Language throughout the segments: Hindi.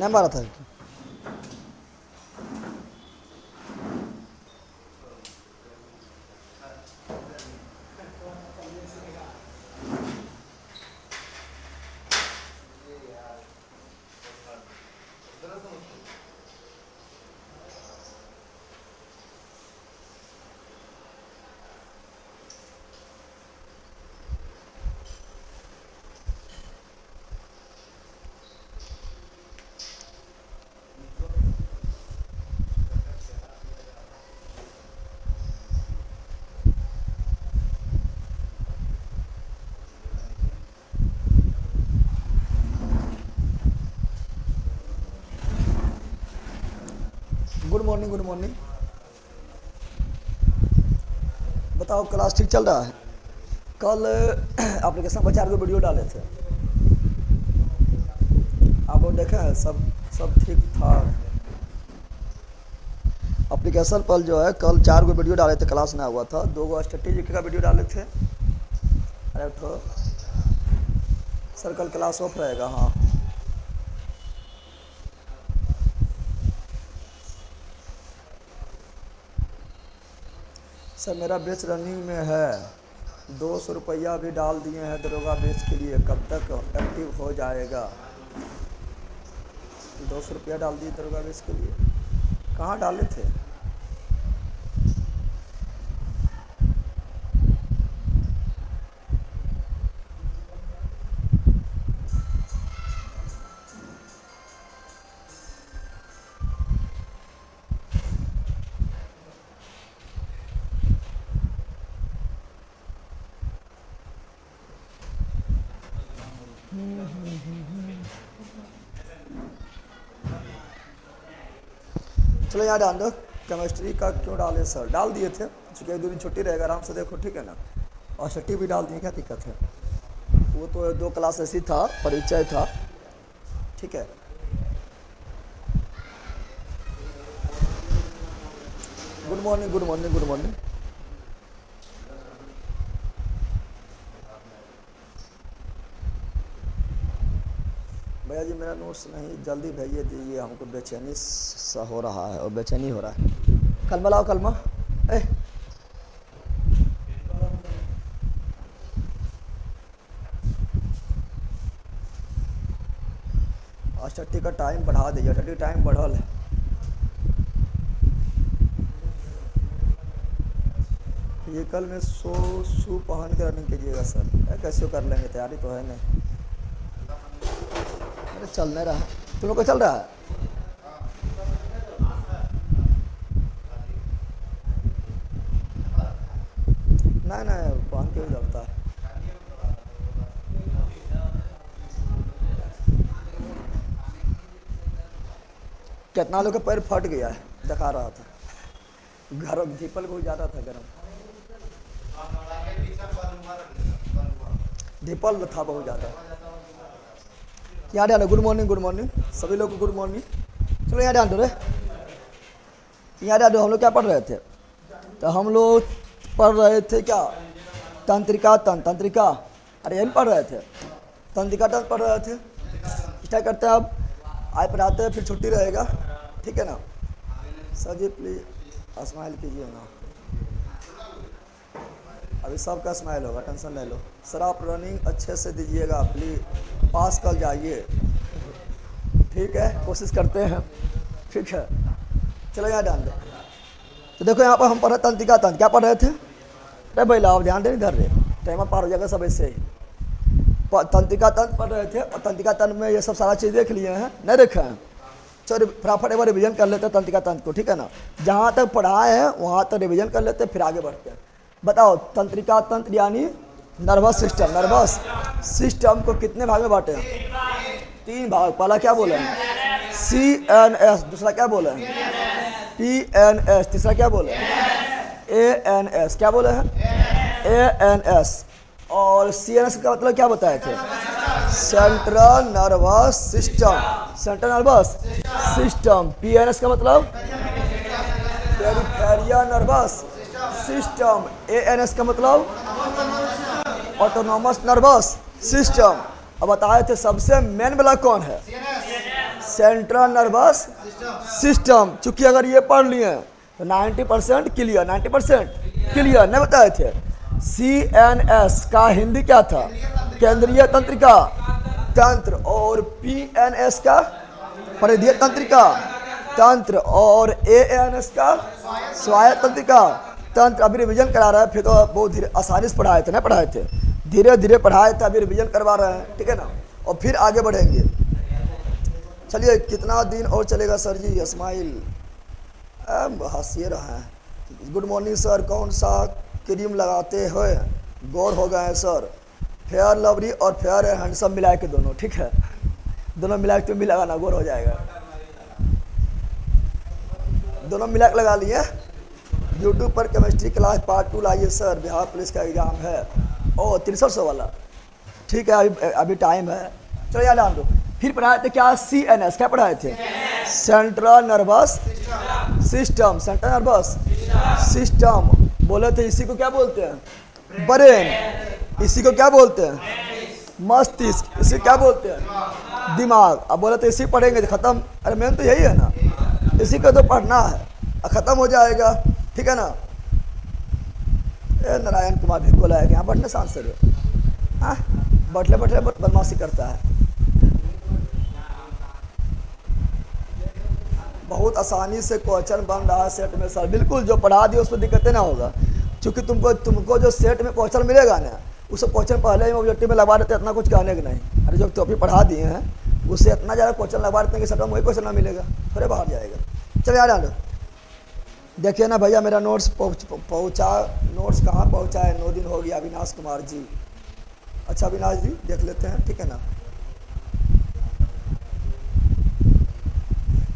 नहीं मारा था। Good morning, good morning. बताओ क्लास ठीक चल रहा है? कल एप्लीकेशन पर 4 को वीडियो डाले थे, आप लोग देखे हैं? सब सब ठीक ठाक। एप्लीकेशन पर जो है कल 4 को वीडियो डाले थे, क्लास ना हुआ था। 2 को स्ट्रेटेजी का वीडियो डाले थे। अरे तो सर कल क्लास ऑफ रहेगा। हाँ सर मेरा बेच रनिंग में है, 200 रुपया भी डाल दिए हैं दरोगा बेच के लिए, कब तक एक्टिव हो जाएगा? 200 रुपया डाल दिए दरोगा बेच के लिए, कहाँ डाले थे? चलो यहाँ डाल दो। केमिस्ट्री का क्यों डाले सर? डाल दिए थे, चूँकि 1-2 दिन छुट्टी रहेगा, आराम से देखो, ठीक है ना। और छुट्टी भी डाल दिए, क्या दिक्कत है? वो तो 2 क्लास ऐसी था, परिचय था, ठीक है। Good morning, good morning, good morning. भैया जी मेरा नोट्स नहीं, जल्दी भेजिए दीजिए, हमको बेचैनी सा हो रहा है, और बेचैनी हो रहा है। कलमा लाओ, कलमा। आज छुट्टी का टाइम बढ़ा दीजिए, छुट्टी टाइम बढ़ल है। फिजिकल में शू पहन के रनिंग कीजिएगा सर। कैसे कर लेंगे, तैयारी तो है नहीं। अरे चल नहीं रहा, तुम लोग को चल रहा है? नहीं नहीं, पहन के भी चलता है। कितना लोग का पैर फट गया है, दिखा रहा था। गर्म दीपल बहुत ज़्यादा था, गर्म दीपल था बहुत ज़्यादा। यहाँ डालो, गुड मॉर्निंग, गुड मॉर्निंग सभी लोग को, गुड मॉर्निंग। चलो यहाँ डाल दो रे, यहाँ डाल दो। हम लोग क्या पढ़ रहे थे? तो हम लोग पढ़ रहे थे क्या? तंत्रिका तंत्रिका। अरे यही पढ़ रहे थे, तंत्रिका तंत्र पढ़ रहे थे। क्या करते हैं अब? आज पढ़ाते हैं, फिर छुट्टी रहेगा, ठीक है ना। सर जी प्लीज स्माइल कीजिए ना, अभी सबका स्माइल होगा, टेंशन ले लो। सर आप रनिंग अच्छे से दीजिएगा प्लीज़, पास कर जाइए, ठीक है, कोशिश करते हैं, ठीक है। चलो यहाँ ध्यान दो। तो देखो यहाँ पर हम पढ़ रहे तंत्रिका तंत्र, क्या पढ़ रहे थे? अरे भाई लाओ ध्यान दे, इधर रे, टाइम पार हो जाएगा सब ऐसे ही। तंत्रिका तंत्र पढ़ रहे थे, और तंत्रिका तंत्र में ये सब सारा चीज़ देख लिए हैं, नहीं देखे हैं? चलो फटाफट एक बार रिविजन कर लेते हैं तंत्रिका तंत्र को, ठीक है ना। जहाँ तक पढ़ाए हैं वहाँ तक रिविजन कर लेते हैं, फिर आगे बढ़ते हैं। बताओ तंत्रिका तंत्र यानी नर्वस सिस्टम। नर्वस सिस्टम को कितने भाग में बांटे हैं? 3 भाग। पहला क्या बोले हैं? CNS। दूसरा क्या बोले हैं? TNS। तीसरा क्या बोले हैं? ANS। क्या बोले हैं? ANS। और CNS का मतलब क्या बताए थे? Central nervous system. Central nervous system. PNS का मतलब पेरिफेरियल नर्वस सिस्टम। ANS का मतलब ऑटोनॉमस नर्वस सिस्टम। अब बताए थे सबसे मेन वाला कौन है? Central nervous system. चूंकि अगर ये पढ़ लिए तो 90% क्लियर, 90% क्लियर नहीं बताए थे। CNS का हिंदी क्या था? केंद्रीय तंत्रिका तंत्र। और PNS का परिधीय तंत्रिका तंत्र। और ANS का स्वायत्त तंत्रिका तंत्र। अभी रिवीजन करा रहा है, फिर तो बहुत धीरे आसानी से पढ़ाए थे, नहीं पढ़ाए थे, धीरे धीरे पढ़ाए थे, अभी रिवीजन करवा रहे हैं, ठीक है ना। और फिर आगे बढ़ेंगे। चलिए, कितना दिन और चलेगा सर जी? इस्माइल हंसिए रहे हैं। गुड मॉर्निंग सर, कौन सा क्रीम लगाते हुए गौर हो गए हैं सर? फेयर लवली और फेयर एंड हैंडसम मिला के दोनों, ठीक है, दोनों मिला के तुम भी लगाना, गौर हो जाएगा। दोनों मिला के लगा लिए। यूट्यूब पर केमिस्ट्री क्लास पार्ट 2 लाइए सर, बिहार पुलिस का एग्जाम है। ओ 6300 वाला, ठीक है, अभी टाइम है। चलो याद डाल दो। फिर पढ़ाए थे क्या? CNS क्या पढ़ाए थे? Central nervous system. Central nervous system बोले थे। इसी को क्या बोलते हैं? ब्रेन। इसी को क्या बोलते हैं? मस्तिष्क। इसी क्या बोलते हैं? दिमाग। अब बोले तो इसी पढ़ेंगे तो खत्म। अरे मेन तो यही है ना, इसी को तो पढ़ना है, खत्म हो जाएगा, ठीक है ना। नारायण कुमार भी बोला है कि यहाँ बैठने सांसद हाँ बैठले बैठले बदमाशी करता है। बहुत आसानी से क्वेश्चन बन रहा है सेट में सर। बिल्कुल, जो पढ़ा दिए उसमें दिक्कतें ना होगा, क्योंकि तुमको जो सेट में क्वेश्चन मिलेगा ना, उस क्वेश्चन पहले ही ऑब्जेक्टिव में लगा देते, इतना कुछ कहने के नहीं। अरे जो टॉपिक पढ़ा दिए हैं उससे इतना ज़्यादा क्वेश्चन लगा देते हैं कि सेट में वही क्वेश्चन ना मिलेगा, थोड़े बाहर जाएगा। चलिए यार डालो। देखिए ना भैया, मेरा नोट्स पहुँचा, नोट्स कहाँ पहुँचा है? 9 दिन हो गया। अविनाश कुमार जी, अच्छा अविनाश जी देख लेते हैं, ठीक है ना।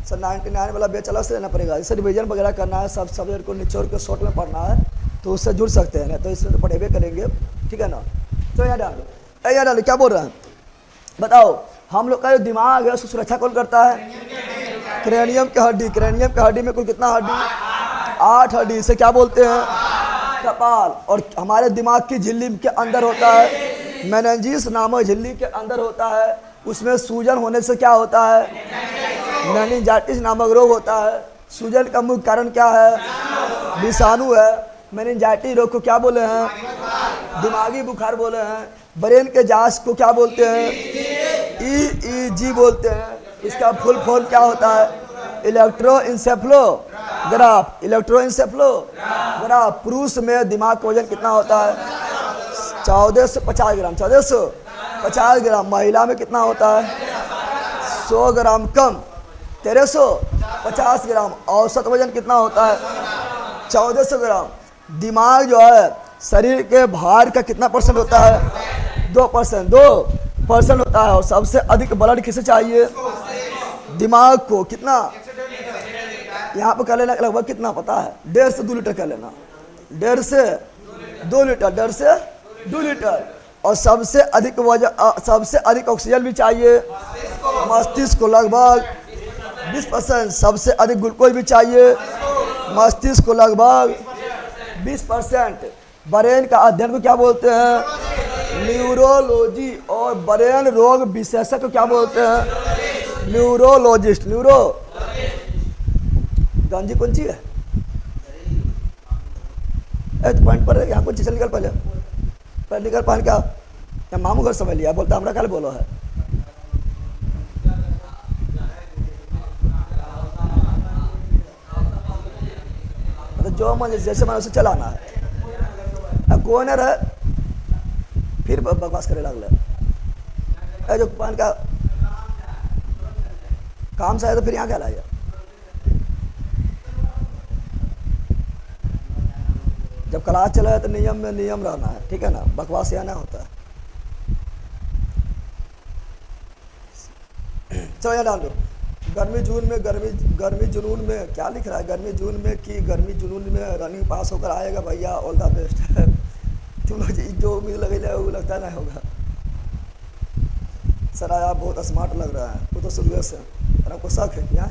सर 99 वाला बैच अलग से लेना पड़ेगा। जैसे रिवीजन वगैरह करना है, सब सब्जेक्ट को निचोड़ के शॉर्ट में पढ़ना है तो उससे जुड़ सकते हैं ना, तो इसमें तो पढ़ेबे करेंगे, ठीक है ना। तो यहाँ डालो, यहाँ डालो, क्या बोल रहे हैं बताओ। हम लोग का जो दिमाग है उसकी सुरक्षा कौन करता है? क्रेनियम की हड्डी। क्रेनियम की हड्डी में कुल कितना हड्डी? 8 हड्डी। इसे क्या बोलते हैं? कपाल। और हमारे दिमाग की झिल्ली के अंदर होता है मेनिंजिस नामक झिल्ली के अंदर होता है। उसमें सूजन होने से क्या होता है? मेनिंजाइटिस नामक रोग होता है। सूजन का मुख्य कारण क्या है? विषाणु है। मेनिंजाइटिस रोग को क्या बोले हैं? दिमागी बुखार बोले हैं। ब्रेन के जांच को क्या बोलते हैं? EEG बोलते हैं। इसका फुल फॉर्म क्या होता है? इलेक्ट्रोइंसेफ्लोग्राफ। इलेक्ट्रोइंसेफ्लोग्राफ। पुरुष में दिमाग का वजन कितना होता है? 1450 ग्राम। 1450 ग्राम। महिला में कितना होता है? 100 ग्राम कम, 1350 ग्राम। औसत वजन कितना होता है? 1400 ग्राम। दिमाग जो है शरीर के भार का कितना % होता है? 2%। 2% होता है। और सबसे अधिक ब्लड किसे चाहिए? दिमाग को। कितना? यहाँ पर कर लेना लगभग कितना पता है? 1.5 से 2 लीटर कर लेना। 1.5 से 2 लीटर। 1.5 से 2 लीटर। और सबसे अधिक वजन, सबसे अधिक ऑक्सीजन भी चाहिए मस्तिष्क को, लगभग 20%। सबसे अधिक ग्लूकोज भी चाहिए मस्तिष्क को, लगभग 20%। ब्रेन का अध्ययन को क्या बोलते हैं? न्यूरोलॉजी। और ब्रेन रोग विशेषज्ञ को क्या बोलते हैं? न्यूरोलॉजिस्ट। न्यूरो गांधी कौन सी है? पॉइंट पर यहाँ कुछ चल निकल पहले निकल पहन क्या या मामू घर समझ लिया, बोलता हमरा कल बोलो है। तो जो मन जैसे मन उसे चलाना है। अब कौन है रहे फिर बकवास करे लगल। जो पहन का काम से आया तो फिर यहाँ क्या लाया? जब क्लास चला है तो नियम में नियम रहना है, ठीक है ना। बकवास यहाँ ना होता है। चलो यहाँ डाल दो। गर्मी जून में गर्मी जुनून में क्या लिख रहा है? गर्मी जून में कि गर्मी जुनून में रनिंग पास होकर आएगा भैया, ऑल द बेस्ट। तुम लोग जो उम्मीद लगे वो लगता नहीं होगा। सर आप बहुत स्मार्ट लग रहा है। वो तो शुरू से और आपको शक है क्या?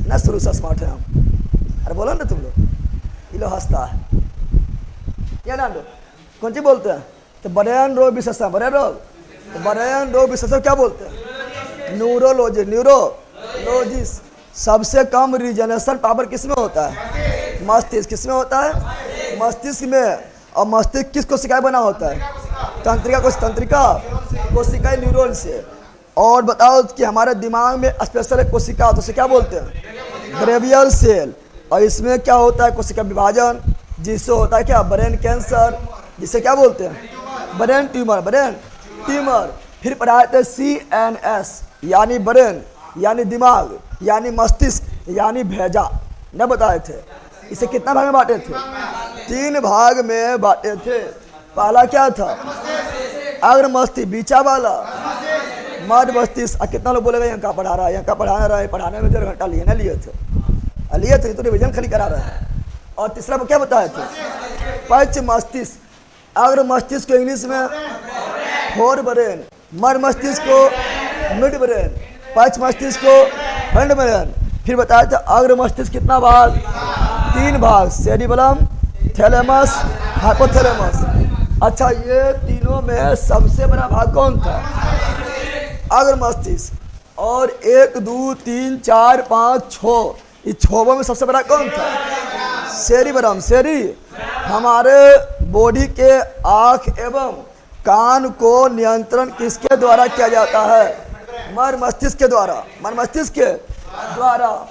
न शुरू से स्मार्ट है हम। अरे बोलो ना तुम लोग। ये लो हंसता है। क्या नाम लो? कौन सी बोलते हैं? तो ब्रेन रोग विशेषज्ञ। ब्रेन रोग, तो ब्रेन रोग विशेषज्ञ क्या बोलते हैं? Neurology, neurology. सबसे कम रीजनरेशन पावर किसमें होता है? मस्तिष्क। किसमें होता है? मस्तिष्क में। और मस्तिष्क किस कोशिकाएं बना होता है? तंत्रिका कोशिकाएं न्यूरॉन से। और बताओ कि हमारे दिमाग में स्पेशल एक कोशिका होता है, उसे क्या बोलते हैं? ग्रेवियल सेल। और इसमें क्या होता है? कोशिका विभाजन, जिससे होता है क्या? ब्रेन कैंसर, जिसे क्या बोलते हैं? Brain tumour. फिर पढ़ाए थे CNS यानी ब्रेन, यानी दिमाग, यानी मस्तिष्क, यानी भेजा, न बताए थे। इसे कितना भाग में बांटे थे? 3 भाग में बांटे थे। पहला क्या था? अग्र मस्तिष्क, बीचा वाला मध्य मस्तिष्क। कितना लोग बोलेगा यहाँ का पढ़ा रहा है, यहाँ का पढ़ा रहा है, पढ़ाने में 1.5 घंटा लिए थे, तो रिविजन खाली करा रहा है। और तीसरा को क्या बताए थे? पश्च मस्तिष्क। अग्र मस्तिष्क को इंग्लिश में फोर ब्रेन, मध्य मस्तिष्क को मिड ब्रेन, पश्च मस्तिष्क को फ्रंट ब्रेन। फिर बताया था अग्र मस्तिष्क कितना भाग? 3 भाग, सेरिबेलम, थैलेमस, हाइपोथैलेमस। अच्छा, ये तीनों में सबसे बड़ा भाग कौन था? अग्र मस्तिष्क। और 1 2 3 4 5 6, इस 6 में सबसे बड़ा कौन था? सेरिबेलम। हमारे बॉडी के आँख एवं कान को नियंत्रण किसके द्वारा किया जाता है? मध्य मस्तिष्क के द्वारा।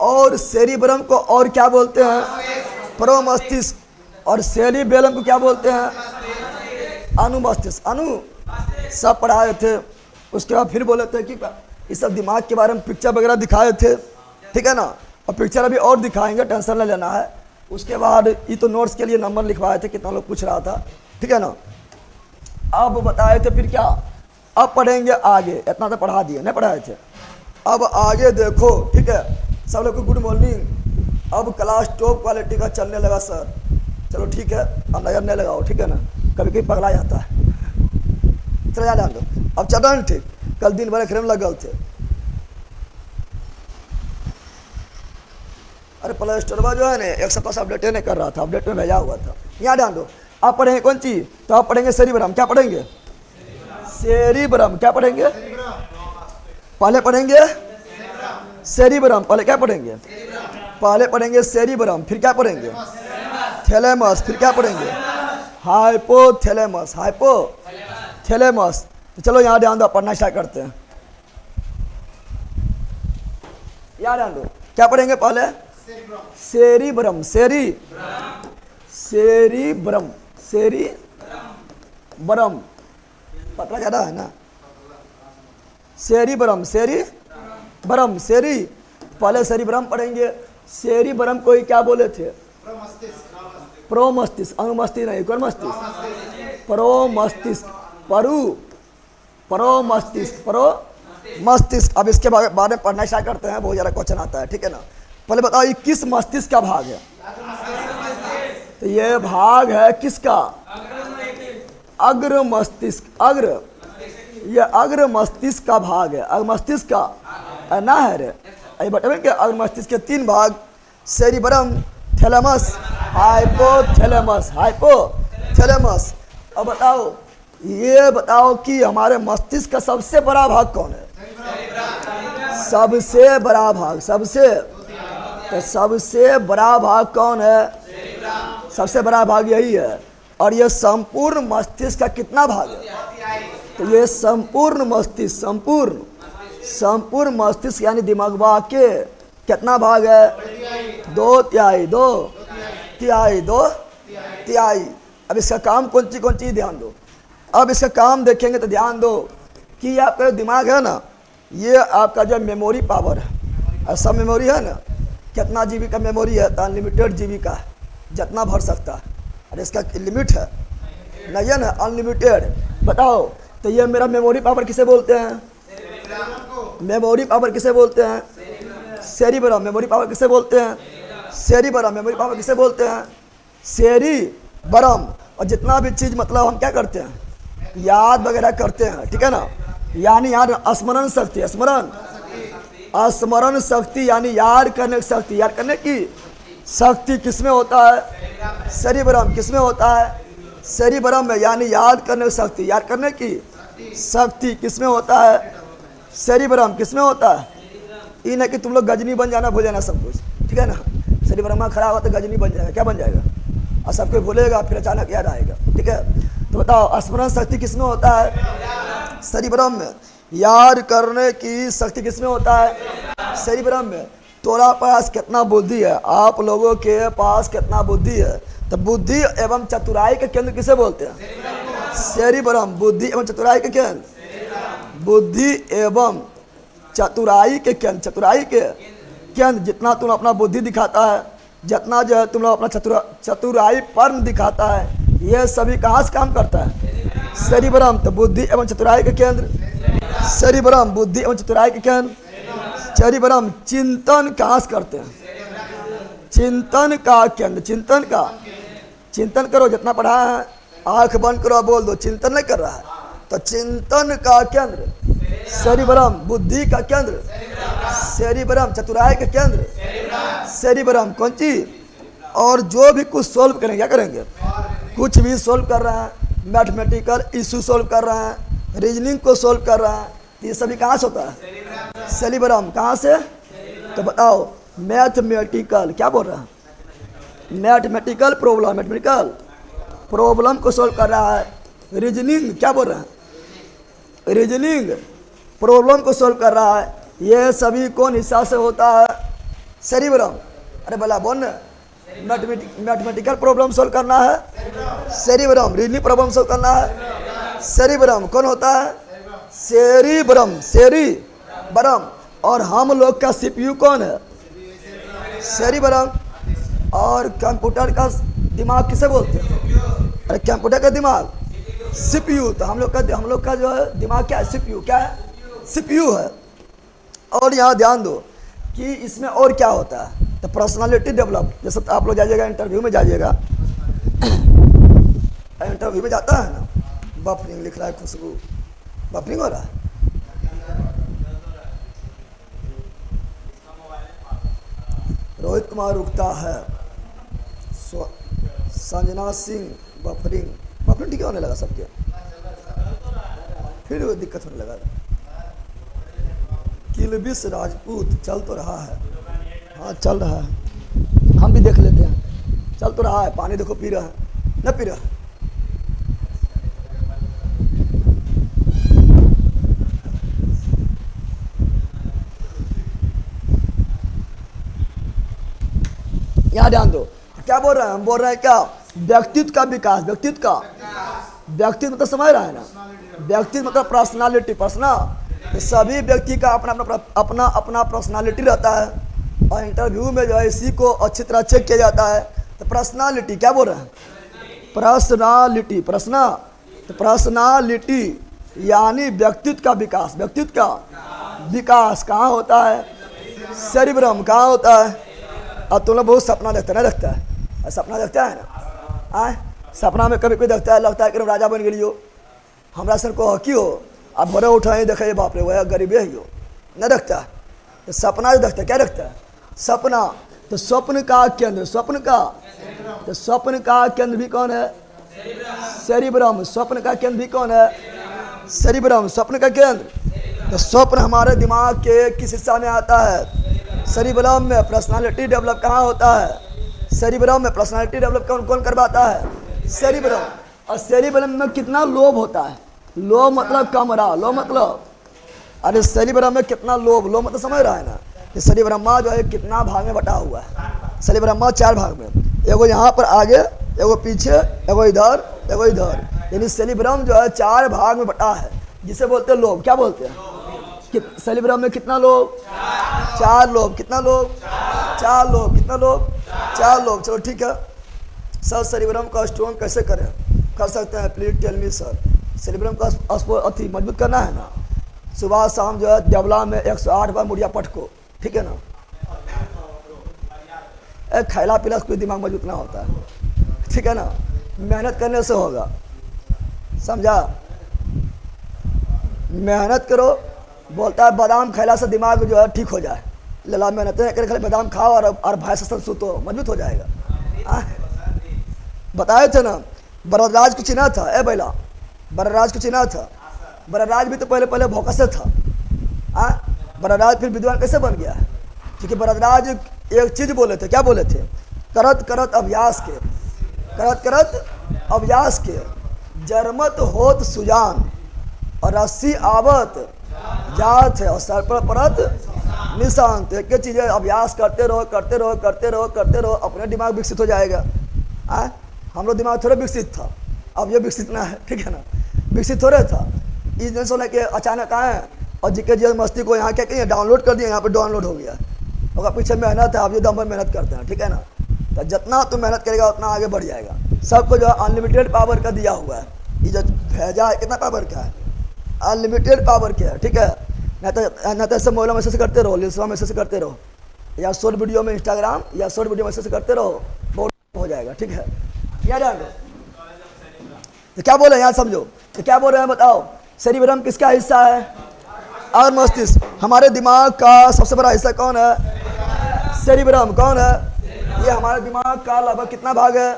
और सेरिबेलम को और क्या बोलते हैं? प्रोमस्तिष्क। और सेरिबेलम को क्या बोलते हैं? अनुमस्तिष्क। सब पढ़ाए थे। उसके बाद फिर बोले थे कि इस सब दिमाग के बारे में पिक्चर वगैरह दिखाए थे, ठीक है ना। और पिक्चर अभी और दिखाएंगे, टेंशन नहीं लेना है। उसके बाद ये तो नोट्स के लिए नंबर लिखवाए थे, कितना लोग पूछ रहा था, ठीक है ना। अब बताए थे फिर क्या? अब पढ़ेंगे आगे। इतना तो पढ़ा दिए, नहीं पढ़ाए थे। अब आगे देखो, ठीक है। सब लोग को गुड मॉर्निंग। अब क्लास टॉप क्वालिटी का चलने लगा सर। चलो ठीक है, अब नजर नहीं लगाओ, ठीक है ना। कभी कभी पगला जाता है। चलो जान दो, अब चल रहा है ठीक। कल दिन भर खेल में लग गए थे। अरे प्ले स्टोर जो है ना, एक सप्ताह से अपडेट नहीं कर रहा था, अपडेट में भेजा हुआ था। यहाँ ध्यान दो। आप पढ़ेंगे कौन चीज? तो आप पढ़ेंगे सेरिबेलम। क्या पढ़ेंगे? सेरिबेलम। क्या पढ़ेंगे? पहले पढ़ेंगे सेरिबेलम। पहले क्या पढ़ेंगे? पहले पढ़ेंगे सेरिबेलम। फिर क्या पढ़ेंगे? थैलेमस। फिर क्या पढ़ेंगे? हाइपोथैलेमस। तो चलो यहाँ ध्यान दो, पढ़ना स्टार्ट करते हैं। यहाँ ध्यान दो, क्या पढ़ेंगे पहले? सेरिबेलम। सेरिबेलम पतला ज़्यादा है ना। सेरिबेलम। पहले सेरिबेलम पढ़ेंगे। सेरिबेलम को ही क्या बोले थे? प्रोमस्तिष्क। अनुमस्तिष्क नहीं, कौन मस्तिष्क? प्रोमस्तिष्क। अब इसके बारे में पढ़ना स्टार्ट करते हैं। बहुत ज़्यादा क्वेश्चन आता है, ठीक है ना। पहले बताओ ये किस मस्तिष्क का भाग है? तो ये भाग है किसका? अग्र मस्तिष्क। ये अग्र मस्तिष्क का भाग है। अग्र मस्तिष्क का ना है रे। ये बताओ कि अग्र मस्तिष्क के 3 भाग, सेरिबेलम, थैलेमस, हाइपोथैलेमस। अब बताओ, ये बताओ कि हमारे मस्तिष्क का सबसे बड़ा भाग कौन है? सबसे बड़ा भाग। तो सबसे बड़ा भाग कौन है? सबसे बड़ा भाग यही है। और ये संपूर्ण मस्तिष्क का कितना भाग है? तो ये संपूर्ण मस्तिष्क यानी दिमाग के कितना भाग है? 2 तिहाई। अब इसका काम कौन सी ध्यान दो। अब इसका काम देखेंगे तो ध्यान दो कि आपका दिमाग है ना, ये आपका जो मेमोरी पावर है, सब मेमोरी है ना, कितना जीबी का मेमोरी है? तो अनलिमिटेड जीबी का, जितना भर सकता है। अरे इसका लिमिट है नहीं है ना, अनलिमिटेड। बताओ, तो ये मेरा मेमोरी पावर किसे बोलते हैं? सेरिबेलम। मेमोरी पावर किसे बोलते हैं? सेरिबेलम। और जितना भी चीज़ मतलब हम क्या करते हैं? याद वगैरह करते हैं, ठीक है ना। यानी यार स्मरण शक्ति यानी याद करने की शक्ति। याद करने की शक्ति किसमें होता है? सेरिबेलम। किसमें होता है? सेरिबेलम में। यानी याद करने की शक्ति। याद करने की शक्ति किसमें होता है? सेरिब्रम किसमें होता है? ये नहीं कि तुम लोग गजनी बन जाना, भूल जाना सब कुछ, ठीक है ना। सेरिब्रम में खड़ा होगा तो गजनी बन जाएगा, क्या बन जाएगा, और सब कोई भूलेगा, फिर अचानक याद आएगा, ठीक है। तो बताओ स्मरण शक्ति किसमें होता है? सेरिब्रम में। याद करने की शक्ति किसमें होता है? सेरिब्रम में। तोरा पास कितना बुद्धि है, आप लोगों के पास कितना बुद्धि है? तो बुद्धि एवं चतुराई के केंद्र किसे बोलते हैं? सेरिब्रम। बुद्धि एवं चतुराई के केंद्र, बुद्धि एवं चतुराई के केंद्र, चतुराई के केंद्र। जितना तुम अपना बुद्धि दिखाता है, जितना जो है तुम लोग अपना चतुराई पर दिखाता है, ये सभी कहाँ से काम करता है? सेरिब्रम। तो बुद्धि एवं चतुराई के केंद्र सेरिब्रम, बुद्धि एवं चतुराई के केंद्र सेरिब्रम। चिंतन कहाँ से करते हैं? चिंतन का केंद्र, चिंतन का, चिंतन करो, जितना पढ़ा है आंख बंद करो, बोल दो चिंतन नहीं कर रहा है, तो चिंतन का केंद्र सेरिब्रम। बुद्धि का केंद्र सेरिब्रम। चतुराई का केंद्र सेरिब्रम। कौन चीज? और जो भी कुछ सोल्व करेंगे, क्या करेंगे? कुछ भी सोल्व कर रहे हैं, मैथमेटिकल इशू सोल्व कर रहे हैं, रीजनिंग को सोल्व कर रहे हैं, ये सभी कहाँ से होता है? सेरिब्रम। कहाँ से? तो बताओ मैथमेटिकल, क्या बोल रहा है? मैथमेटिकल प्रॉब्लम, मैथमेटिकल प्रॉब्लम को सोल्व कर रहा है। रीजनिंग क्या बोल रहा है? रीजनिंग प्रॉब्लम को सोल्व कर रहा है। ये सभी कौन हिस्सा से होता है? सेरिब्रम। अरे भला बोल ना, मैथमेटिकल प्रॉब्लम सोल्व करना है सेरिब्रम, रीजनिंग प्रॉब्लम सोल्व करना है सेरिब्रम। कौन होता है? Cerebrum, cerebrum. और हम लोग का सीपीयू कौन है? सेरिब्रम। और कंप्यूटर का दिमाग किसे बोलते हैं? अरे कंप्यूटर का दिमाग सीपीयू। तो हम लोग का जो है दिमाग क्या है? सीपीयू। क्या है? सीपीयू है। और यहाँ ध्यान दो कि इसमें और क्या होता है? तो पर्सनालिटी डेवलप। जैसे आप लोग जाइएगा इंटरव्यू में, जाइएगा इंटरव्यू में जाता है ना, बफरिंग लिख रहा है खुशबू, बफरिंग हो रहा है। रोहित कुमार रुकता है, संजना सिंह बफरिंग, बफरिंग ठीक होने लगा सबके, फिर वो दिक्कत होने लगा। किलबिश राजपूत चल तो रहा है, हाँ चल रहा है, हम भी देख लेते हैं, चल तो रहा है। पानी देखो पी रहा है, न पी रहा है। यहाँ ध्यान दो, क्या बोल रहे हैं हम? बोल रहे हैं क्या? व्यक्तित्व का विकास। व्यक्तित्व का, व्यक्तित्व मतलब समझ रहा है ना? व्यक्तित्व मतलब पर्सनालिटी, पर्सनल। सभी व्यक्ति का अपना अपना पर्सनालिटी रहता है, और इंटरव्यू में जो है इसी को अच्छी तरह चेक किया जाता है। तो पर्सनालिटी, क्या बोल रहे हैं? पर्सनालिटी, तो पर्सनालिटी यानी व्यक्तित्व का विकास। व्यक्तित्व का विकास कहाँ होता है? सेरिब्रम। कहाँ होता है? अब तुम लोग बहुत सपना देखता है, नहीं देखता है? सपना देखता है ना? आए सपना में कभी कोई देखता है, लगता है कि राजा बन गई हो, हमरा सर को हकी हो, अब भरे उठाए देखे बाप रे वह गरीबे ही हो, नहीं देखता है? तो सपना जो देखता है, क्या देखता है? सपना। तो स्वप्न का केंद्र, स्वप्न का, तो स्वप्न का केंद्र भी कौन है? सेरिब्रम। स्वप्न का केंद्र भी कौन है? सेरिब्रम। स्वप्न का केंद्र। तो स्वप्न हमारे दिमाग के किस हिस्सा में आता है? सेरिब्रम में। पर्सनालिटी डेवलप कहाँ होता है? सेरिब्रम में। पर्सनालिटी डेवलप कौन कौन करवाता है? सेरिब्रम। और सेरिब्रम में कितना लोभ होता है? लोभ मतलब कमरा, लोभ मतलब, अरे सेरिब्रम में कितना लोभ, लोभ मतलब समझ रहा है ना? कि सेरिब्रम जो है कितना भाग में बटा हुआ है? सेरिब्रम 4 भाग में, एगो यहाँ पर आगे, एगो पीछे, एगो इधर, एगो इधर। यानी सेरिब्रम जो है 4 भाग में बटा है, जिसे बोलते हैं लोभ। क्या बोलते हैं? सेरिब्रम में कितना लोभ? 4 लोभ। कितना लोभ? 4 लोभ। कितना लोभ? 4 लोभ। चलो ठीक है सर, सेरिब्रम का स्ट्रॉन्ग कैसे करें? कर सकते हैं, please tell me sir. Cerebrum का अति मजबूत करना है ना, सुबह शाम जो है जबला में 108 बार मुड़िया पटको, ठीक है ना? एक खैला पीला कोई दिमाग मजबूत ना होता है, ठीक है ना? मेहनत करने से होगा, समझा? मेहनत करो। बोलता है बादाम खैला से दिमाग जो है ठीक हो जाए, लला मेहनत कर, खाली बादाम खाओ और भैंस से सुतो, मजबूत हो जाएगा। बताए थे ना, बरराज को चिन्हा था, ए बैला, बरराज को चिन्हा था। बरराज भी तो पहले भौकसे था, वरदराज फिर विद्वान कैसे बन गया है? क्योंकि वरदराज एक चीज बोले थे, क्या बोले थे? करत करत अभ्यास के, करत करत अभ्यास के, जरमत होत सुजान, और रस्सी आवत जात है, और सर पर परत निशान। तो एक चीज़ है, अभ्यास करते रहो करते रहो करते रहो करते रहो, अपने दिमाग विकसित हो जाएगा। हम लोग दिमाग थोड़ा विकसित था, अब ये विकसित ना है, ठीक है ना, विकसित हो रहा था। इस दिन से लेके अचानक आए और जीके जी मस्ती को यहाँ क्या कहिए डाउनलोड कर दिया, यहाँ पे डाउनलोड हो गया। और पीछे मेहनत है, आप ये दम पर मेहनत करते हैं, ठीक है ना। तो जितना तुम मेहनत करेगा उतना आगे बढ़ जाएगा। सबको जो अनलिमिटेड पावर का दिया हुआ है, ये जो भेजा है कितना पावर का है? अनलिमिटेड पावर का है, ठीक है। न तो ऐसे मोबाइल मैसेज करते रहो, लिस्वा मैसेज करते रहो, या शॉर्ट वीडियो में इंस्टाग्राम या शॉर्ट वीडियो मैसेज करते रहो, बहुत हो जाएगा, ठीक है। क्या जान लो तो क्या बोले यार, समझो तो क्या बोल रहे हैं बताओ। सेरिब्रम किसका हिस्सा है? और मस्तिष्क। हमारे दिमाग का सबसे बड़ा हिस्सा कौन है? सेरिब्रम। कौन है ये? हमारे दिमाग का लगभग कितना भाग है?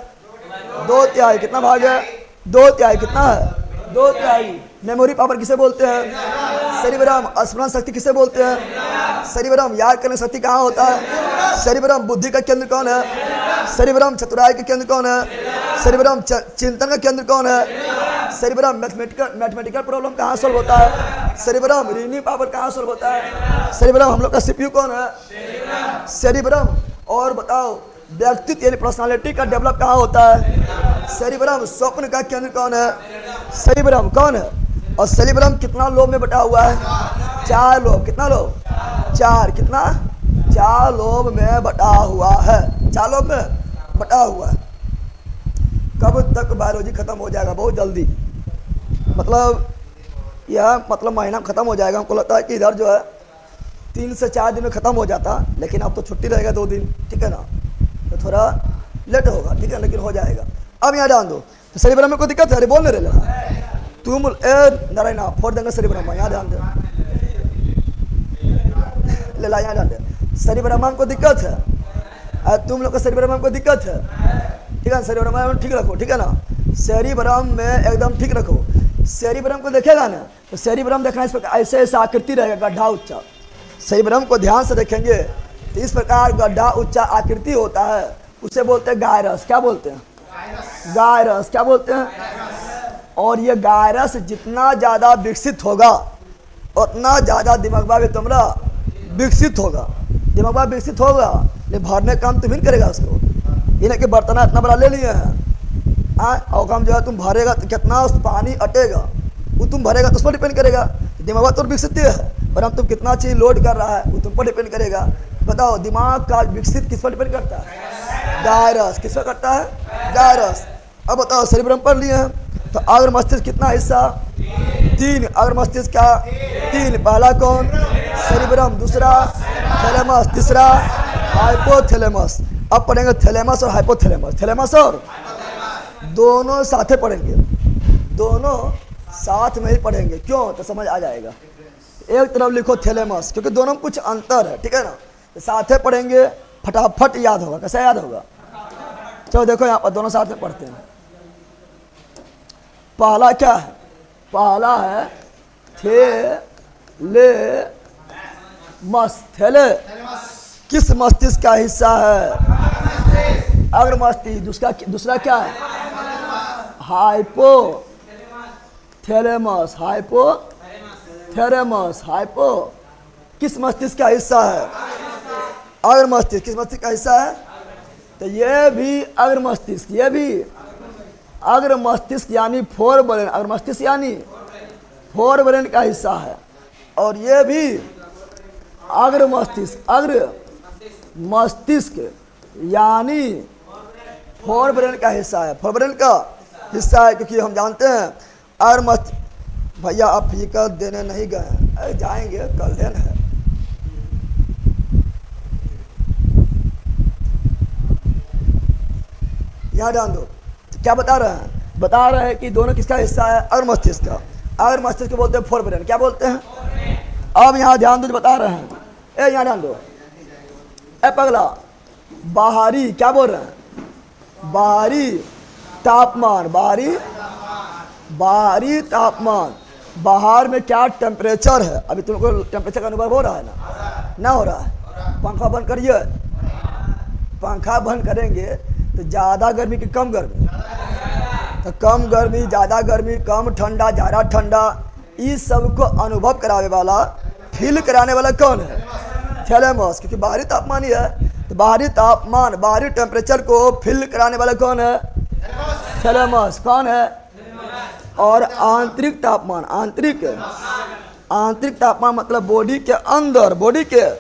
2/3। कितना भाग है? 2/3। कितना है? 2/3। मेमोरी पावर किसे बोलते हैं? सेरिब्रम। स्मरण शक्ति किसे बोलते हैं? सेरिब्रम। याद करने शक्ति कहाँ होता है? सेरिब्रम। बुद्धि का केंद्र कौन है? सेरिब्रम। चतुराई का केंद्र कौन है? सेरिब्रम। चिंतन का केंद्र कौन है? सेरिब्रम। मैथमेटिकल प्रॉब्लम कहाँ सॉल्व होता है? सेरिब्रम। रीजनिंग पावर कहाँ सॉल्व होता है? सेरिब्रम। हम लोग का सीपीयू कौन है? सेरिब्रम। और बताओ व्यक्तित्व यानी पर्सनालिटी का डेवलप कहाँ होता है? सेरिब्रम। स्वप्न का केंद्र कौन है? सेरिब्रम। कौन है? और सेरिब्रम कितना लोब में बटा हुआ है? 4 लोब। कितना लोब? 4। कितना? 4 लोब में बटा हुआ है। 4 लोब में बटा हुआ है। कब तक बायोलॉजी खत्म हो जाएगा? बहुत जल्दी, मतलब यह महीना खत्म हो जाएगा। हमको लगता है कि इधर जो है 3 से 4 दिन में खत्म हो जाता, लेकिन अब तो छुट्टी रहेगा 2 दिन, ठीक है ना, तो थोड़ा लेट होगा, ठीक है, लेकिन हो जाएगा। अब यहाँ डाल दो तो सेरिब्रम में कोई दिक्कत है? अरे बोल नहीं रहे तुम नारायण फोड़ देंगे सेरिब्रम। यहाँ ध्यान दे, ले ला यहाँ डाल दे। सेरिब्रम को दिक्कत है? तुम लोग का सेरिब्रम को दिक्कत है, ठीक है। सेरिब्रम ठीक रखो, ठीक है ना, सेरिब्रम में एकदम ठीक रखो। सेरिब्रम को देखेगा ना तो सेरिब्रम देखना इस प्रकार ऐसे ऐसे आकृति रहेगा, गड्ढा उच्चा। सेरिब्रम को ध्यान से देखेंगे तो इस प्रकार गड्ढा उच्चा आकृति होता है, उसे बोलते हैं गायरस। क्या बोलते हैं? गायरस। क्या बोलते हैं? और ये गायरस जितना ज़्यादा विकसित होगा उतना ज़्यादा दिमाग भी तुम्हारा विकसित होगा। दिमाग विकसित होगा, लेकिन भरने काम तुम ही करेगा उसको। ये नहीं कि बर्तन इतना बड़ा ले लिए हैं और काम जो है तुम भरेगा तो कितना उस पानी अटेगा, वो तुम भरेगा तो उस पर डिपेंड करेगा। दिमाग तो विकसित है, और हम तुम कितना चीज़ लोड कर रहा है वो तुम पर डिपेंड करेगा। बताओ दिमाग का विकसित किस पर डिपेंड करता है? गायरस। किस पर करता है? गायरस। अब बताओ सेरिब्रम पढ़ लिए हैं तो अग्र मस्तिष्क कितना हिस्सा? 3। अग्र मस्तिष्क का 3। पहला कौन? सेरिब्रम। दूसरा थैलेमस। तीसरा हाइपोथैलेमस। अब पढ़ेंगे थैलेमस और हाइपोथैलेमस। थैलेमस और दोनों साथ पढ़ेंगे, दोनों साथ में ही पढ़ेंगे। क्यों? तो समझ आ जाएगा। एक तरफ लिखो थैलेमस, क्योंकि दोनों में कुछ अंतर है, ठीक है ना, तो साथ में पढ़ेंगे, फटाफट याद होगा। कैसे याद होगा? चलो देखो यहाँ पर दोनों साथ में पढ़ते हैं। पहला क्या है? पहला है थैलेमस। थैले किस मस्तिष्क का हिस्सा है? अग्र मस्तिष्क। दूसरा क्या है? हाइपोथैलेमस। हाइपोथैलेमस। हाइपो किस मस्तिष्क का हिस्सा है? अग्र मस्तिष्क। किस मस्तिष्क का हिस्सा है? तो ये भी अग्र मस्तिष्क, ये भी अग्र मस्तिष्क यानी फोर ब्रेन। अग्र मस्तिष्क यानी फोर ब्रेन का हिस्सा है, और ये भी अग्र मस्तिष्क। अग्र मस्तिष्क यानी फोर ब्रेन का हिस्सा है। फोर ब्रेन का हिस्सा है, क्योंकि हम जानते हैं अग्र मस्तिष्क। भैया आप फीका देने नहीं गए? जाएंगे, कल दिन है। यहाँ ध्यान दो, क्या बता रहे हैं? बता रहे हैं कि दोनों किसका हिस्सा है? अग्र मस्तिष्क का। अग्र मस्तिष्क को बोलते हैं फोर ब्रेन। क्या बोलते हैं? अब यहाँ ध्यान दो, बता रहे हैं। यहाँ ध्यान दो, पगला बाहरी। क्या बोल रहे हैं? बाहरी तापमान। बाहरी तापमान। बाहर में क्या टेम्परेचर है, अभी तुमको टेम्परेचर का अनुभव हो रहा है ना हो रहा है। पंखा बंद करिए, पंखा बंद करेंगे तो ज़्यादा गर्मी की कम गर्मी, तो कम गर्मी ज़्यादा गर्मी, कम ठंडा ज़्यादा ठंडा, इस सब को अनुभव कराने वाला, फील कराने वाला कौन है? थैलेमस। क्योंकि बाहरी तापमान ही है, तो बाहरी तापमान, बाहरी टेम्परेचर को फील कराने वाला कौन है? थैलेमस। कौन है? और आंतरिक तापमान, आंतरिक तापमान मतलब बॉडी के अंदर, बॉडी के,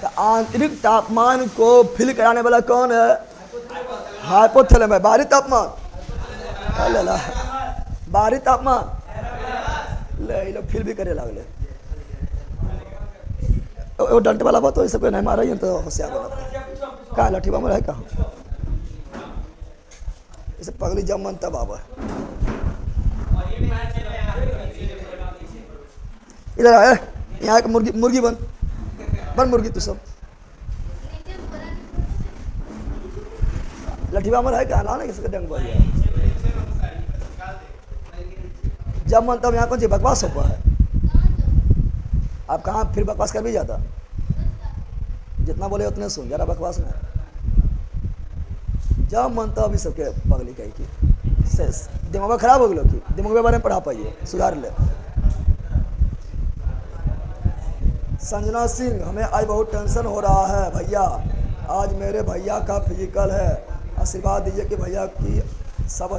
तो आंतरिक तापमान को फील कराने वाला कौन है? हाइपोथैलेमस। बाहरी तापमान, ला बाहरी तापमान ले लो, फील भी करे लगले। वो डंटे वाला बात तो ये सब नहीं मारा ही तो होशियार बना कहाँ लठी बामर है कहाँ, इसे पगली जमन तब आवा। इधर आए, यहाँ एक मुर्गी बन मुर्गी, तू सब लठी बामर है कहाँ, ना किसका डंग बोल जब मन तब यहाँ कौन सी बकवास हो है। आप कहाँ फिर बकवास कर भी जाता, जितना बोले उतने सुन, ज़्यादा बकवास में जब मन तब अभी सबके पगली कही की दिमाग खराब हो गया कि दिमाग के बारे में पढ़ा पाइए, सुधार ले। संजना सिंह, हमें आज बहुत टेंशन हो रहा है भैया, आज मेरे भैया का फिजिकल है, आशीर्वाद दीजिए कि भैया की सब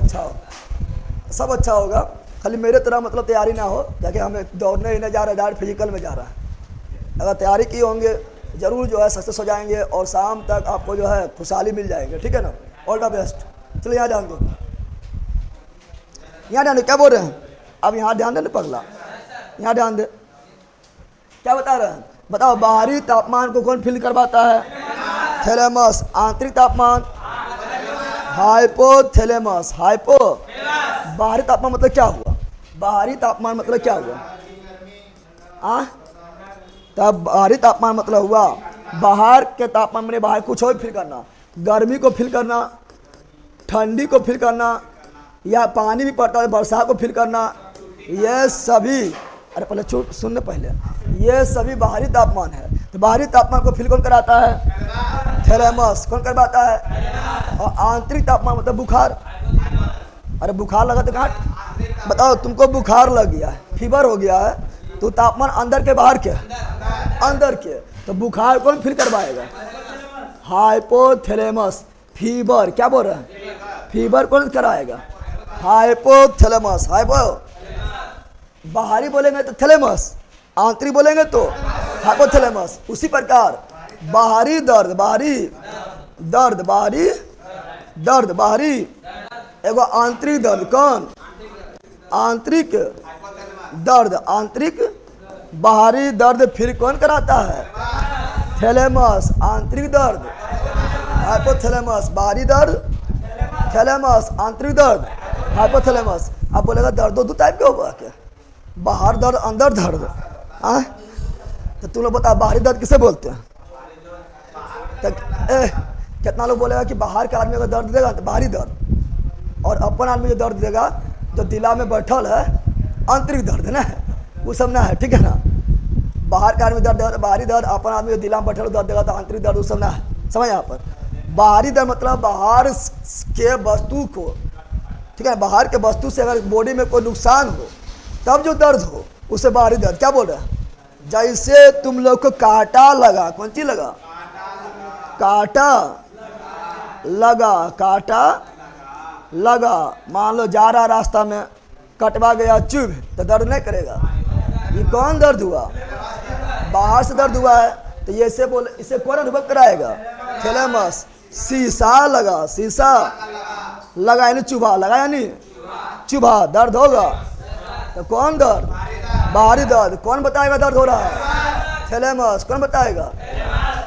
अच्छा होगा। खाली मेरे तरह मतलब तैयारी ना हो, क्योंकि हमें दौड़ने ही नहीं जा रहा है, डायरेक्ट फिजिकल में जा रहा है। अगर तैयारी की होंगे जरूर जो है सक्सेस हो जाएंगे और शाम तक आपको जो है खुशहाली मिल जाएंगे, ठीक है ना। All the best. चलो यहाँ ध्यान दो, यहाँ ध्यान दे, क्या बोल रहे हैं? अब यहाँ ध्यान दे पगला, यहाँ ध्यान दे, क्या बता रहे हैं? बताओ, बाहरी तापमान को कौन फील करवाता है? थैलेमस। आंतरिक तापमान हाइपोथैलेमस। हाइपो, बाहरी तापमान मतलब क्या हुआ? बाहरी तापमान मतलब क्या हुआ? तब बाहरी तापमान मतलब हुआ बाहर के तापमान में बाहर कुछ और फील करना, गर्मी को फील करना, ठंडी को फील करना, या पानी भी पड़ता है बरसात को फील करना, ये सभी, अरे पहले चुप सुनने पहले, ये सभी बाहरी तापमान है। तो बाहरी तापमान को फील कौन कराता है? थैलेमस। कौन करवाता है? और आंतरिक तापमान मतलब बुखार। अरे बुखार लगा तो कहाँ, बताओ तुमको बुखार लग गया है, फीवर हो गया है, तो तापमान अंदर के बाहर के? अंदर के। तो बुखार कौन फील करवाएगा? हाइपोथैलेमस। फीवर, क्या बोल रहे हैं? फीवर कौन कराएगा? हाइपोथैलेमस। बाहरी बोलेंगे तो थैलेमस, आंतरिक बोलेंगे तो हाइपोथैलेमस। उसी प्रकार बाहरी दर्द, बाहरी एगो आंतरिक दर्द, कौन? आंतरिक दर्द, आंतरिक बाहरी दर्द फिर कौन कराता है? थैलेमस। आंतरिक दर्द हाइपोथैलेमस, बाहरी दर्द थैलेमस, आंतरिक दर्द हाइपोथैलेमस। आप बोलेगा दर्द दो टाइप के होगा क्या? बाहर दर्द, अंदर दर्द। तो तुम लोग बता बाहरी दर्द किसे बोलते हैं? कितना लोग बोलेगा कि बाहर के आदमी का दर्द देगा तो बाहरी दर्द, और अपन आदमी जो दर्द देगा जो दिला में बैठल है आंतरिक दर्द ना है, वो सब ना है, ठीक है ना। बाहर का आदमी दर्द देगा तो बाहरी दर्द, अपन आदमी जो दिला में बैठल दर्द देगा तो आंतरिक दर्द, वो सब ना है। समझ यहाँ पर बाहरी दर्द मतलब बाहर के वस्तु को, ठीक है, बाहर के वस्तु से अगर बॉडी में कोई नुकसान हो तब जो दर्द हो उसे बाहरी दर्द। क्या बोल रहे हैं? जैसे तुम लोग को कांटा लगा, कौन चीज लगा? कांटा लगा, मान लो जा रहा रास्ता में कटवा गया चुभ, तो दर्द नहीं करेगा? ये कौन दर्द हुआ? बाहर से दर्द हुआ है, तो ये से बोले, इसे कौन अनुभव कराएगा? थैलेमस। शीशा लगा यानी चुभा, लगा यानी चुभा, दर्द होगा। तो कौन दर्द? बाहरी दर्द। कौन बताएगा दर्द हो रहा है? थैलेमस। कौन बताएगा?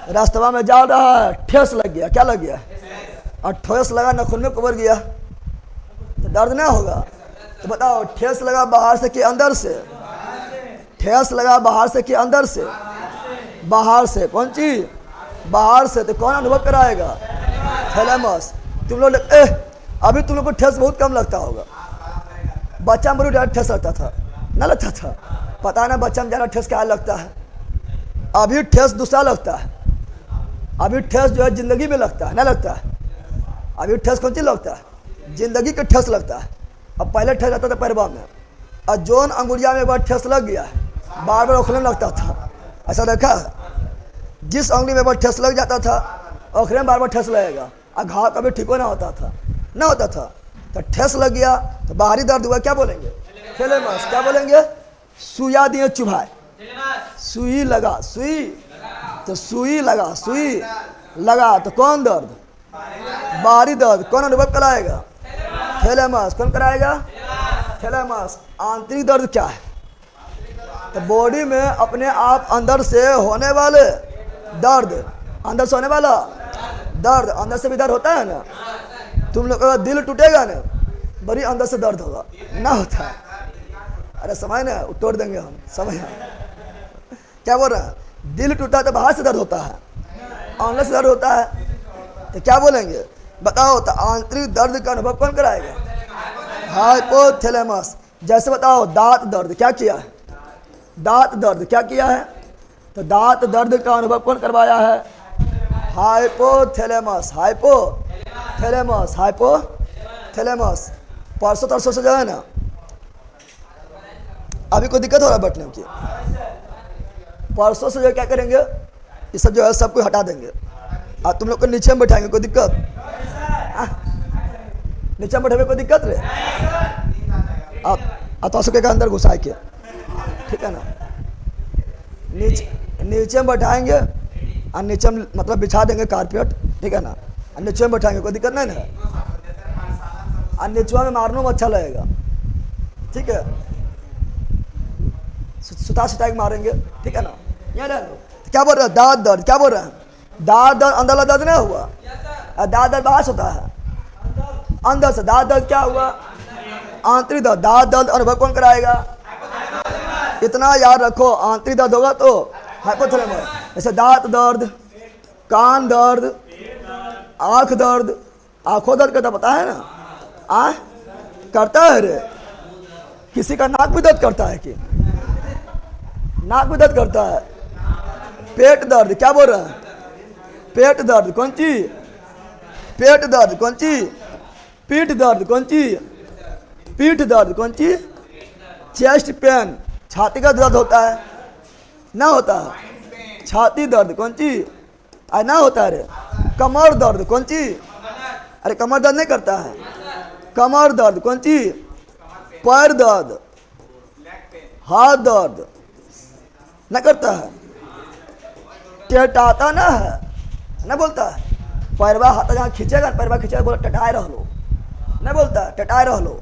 रास्ता में जा रहा है, ठेस लग गया, क्या लग गया? और ठेस लगा नखून में कुबर गया, तो दर्द ना होगा? तो बताओ, ठेस लगा बाहर से कि अंदर से? ठेस लगा बाहर से कि अंदर से? बाहर से। कौन चीज? बाहर से। तो कौन अनुभव कराएगा? थैलेमस। तुम लोग अभी तुम लोग को ठेस बहुत कम लगता होगा, बच्चा में डायरेक्ट ठेस लगता था, ना लगता था। पता ना बच्चा में जाना ठेस क्या लगता है। अभी ठेस दूसरा लगता है। अभी ठेस जो है जिंदगी में लगता है, ना लगता है। अभी ठेस कौन चीज लगता है? जिंदगी के ठेस लगता है। अब पहले ठेस लगता था पैरवा में, और जोन अंगुरिया में एक बार ठेस लग गया है, बार बार ओखले में लगता था। ऐसा देखा है? जिस अंगुली में एक बार ठेस लग जाता था, ओखले में बार बार ठेस लगेगा, और घाव कभी ठीक ना होता था, ना होता था। तो ठेस लग गया तो बाहरी दर्द हुआ, क्या बोलेंगे? थैलेमस। क्या बोलेंगे? सुइया दिए चुभाए, सुई लगा, सुई तो सुई लगा, सुई लगा तो कौन दर्द? बाहरी दर्द। कौन अनुभव कराएगा? थैलेमस। कौन कराएगा? थैलेमस। आंतरिक दर्द क्या है? तो बॉडी में अपने आप अंदर से होने वाले दर्द, अंदर से होने वाला दर्द, अंदर से भी दर्द होता है ना। तुम लोग का दिल टूटेगा ना, बड़ी अंदर से दर्द होगा, ना होता है। अरे समझ ना, तोड़ देंगे हम, समझ। क्या बोल रहे हैं? दिल टूटा तो बाहर से दर्द होता है, अंदर से दर्द होता है। तो क्या बोलेंगे? बताओ। तो आंतरिक दर्द का अनुभव कौन कराएगा? हाइपोथैलेमस। जैसे बताओ, दांत दर्द क्या किया है? दांत दर्द क्या किया है? तो दांत दर्द का अनुभव कौन करवाया है? हाइपोथैलेमस। Hypothalamus, hypothalamus. परसों तरसों से जो है ना, अभी कोई दिक्कत हो रहा है बैठने की? परसों से जो क्या करेंगे, ये सब जो है सब कुछ हटा देंगे, और तुम लोग को नीचे में बैठाएंगे। कोई दिक्कत? नीचे में बैठे कोई दिक्कत रे? आप तो के अंदर घुसा के, ठीक है ना। नीचे में बैठाएंगे, और नीचे में मतलब बिछा देंगे कारपेट, ठीक है ना। और नीचे में बैठाएंगे, कोई दिक्कत नहीं ना। और नीचवा में मारने में अच्छा लगेगा, ठीक है। सुता के मारेंगे, ठीक है ना। यहाँ क्या बोल रहे हैं? दांत दर्द। क्या बोल रहे हैं? दांत दर्द अंदर दर्द नहीं हुआ, दांत दर्द बाहर से होता है, अंदर से। दांत दर्द क्या हुआ? आंतरिक दर्द। दांत दर्द अनुभव कौन कराएगा? इतना याद रखो, आंतरिक दर्द होगा तो हाइपोथैलेमस। जैसे दांत दर्द, कान दर्द, आंख दर्द। आंखों दर्द करता पता है ना? करता है रे। किसी का नाक भी दर्द करता है कि? नाक भी दर्द करता है। पेट दर्द। क्या बोल रहे हैं? पेट दर्द कौन चीज? पेट दर्द कौन चीज? पीठ दर्द कौन चीज? पीठ दर्द कौन चीज? Chest pain. छाती का दर्द होता है, ना होता है? छाती दर्द कौन चीज? ना होता है रे। कमर दर्द कौन चीज? अरे कमर दर्द नहीं करता है। कमर दर्द कौन चीज? पैर दर्द, हाथ दर्द न करता है? टेटाता ना है, न बोलता है? पैरवा हाथ जहाँ खींचेगा, पैरवा खींचेगा, बोला टटाए रह लो, न बोलता है टटाए रह लो।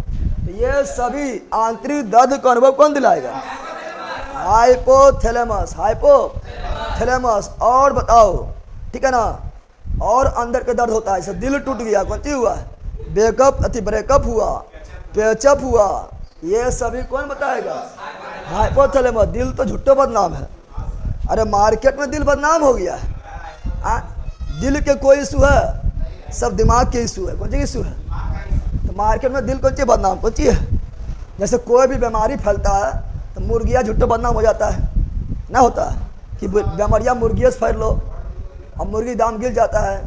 ये सभी आंतरिक दर्द का अनुभव कौन दिलाएगा? हाइपोथैलेमस। हाइपोथैलेमस। और बताओ, ठीक है ना। और अंदर के दर्द होता है, जैसे दिल टूट गया, कौन चीज हुआ? ब्रेकअप हुआ, पेचअप हुआ। ये सभी कौन बताएगा? हाइपोथैलेमस। दिल तो झुट्टो बदनाम है। अरे मार्केट में दिल बदनाम हो गया है। दिल के कोई इशू है? सब दिमाग के इशू है। कौन सी इशू है? तो मार्केट में दिल कौन सी बदनाम, कौन सी है? जैसे कोई भी बीमारी फैलता है तो मुर्गिया झुट्टो बदनाम हो जाता है, ना होता है कि बीमारियाँ मुर्गियों से फैल लो और मुर्गी दाम गिर जाता है।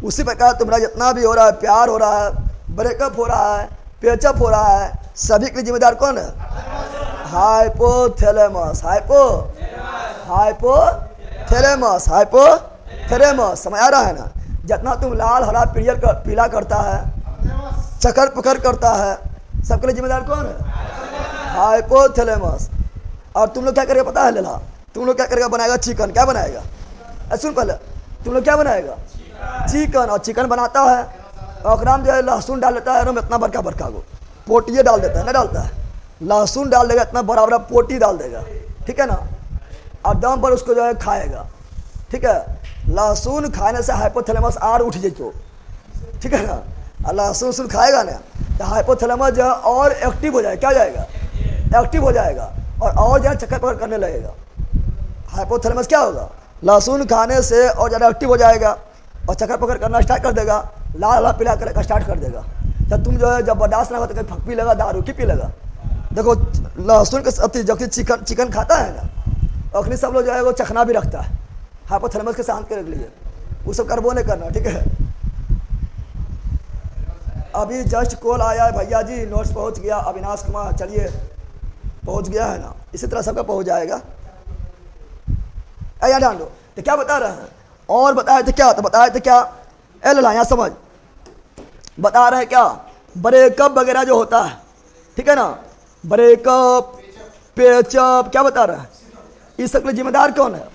उसी प्रकार तुम्हारा जितना भी हो रहा है, प्यार हो रहा है, ब्रेकअप हो रहा है, पेचअप हो रहा है, सभी के लिए जिम्मेदार कौन है? हाइपोथैलेमस। हाइपोथैलेमस। हाइपोथैलेमस। समझ आ रहा है ना? जितना तुम लाल हरा पीला करता है, चक्कर पकड़ करता है, सबके लिए जिम्मेदार कौन है? हाइपोथैलेमस। और तुम लोग क्या करेगा पता है लेला? तुम लोग क्या करेगा? बनाएगा चिकन। क्या बनाएगा? सुन पहले, तुम लोग क्या बनाएगा? चिकन। और चिकन बनाता है और जो है लहसुन डाल देता है, इतना बड़का को पोटिए डाल देता है, ना डालता है? लहसुन डाल देगा, इतना बड़ा बड़ा पोटी डाल देगा, ठीक है ना। और दम पर उसको जो है खाएगा, ठीक है। लहसुन खाने से हाइपोथैलेमस आर उठ जाए, ठीक है ना। और लहसुन खाएगा ना तो हाइपोथैलेमस जो है और एक्टिव हो जाएगा। क्या हो जाएगा? एक्टिव हो जाएगा और जो है चक्कर पकड़ करने लगेगा। हाइपोथैलेमस क्या होगा? लहसुन खाने से और ज़्यादा एक्टिव हो जाएगा और चक्कर पकड़ करना स्टार्ट कर देगा, लाल पीला करना स्टार्ट कर देगा। जब तुम जो है जब बर्दाश्त ना हो तो कहीं फक पी लेगा, दारू की पी लेगा, देखो लहसुन के साथ जब चिकन खाता है ना, अखनी सब लोग जो है वो चखना भी रखता है हाइपोथैलेमस के शांत करने के लिए, वो सब करबो नहीं करना, ठीक है। अभी जस्ट कॉल आया है भैया जी, नोट्स पहुंच गया, अविनाश कुमार चलिए पहुंच गया है ना, इसी तरह सबका पहुंच जाएगा। यार ध्यान दो, तो क्या बता रहे हैं और बताए थे क्या, तो बताए थे क्या, ए लला यहाँ समझ, बता रहे हैं क्या, ब्रेकअप वगैरह जो होता है, ठीक है ना, ब्रेकअप पेचअप, क्या बता रहे हैं, इस सब के लिए जिम्मेदार कौन है,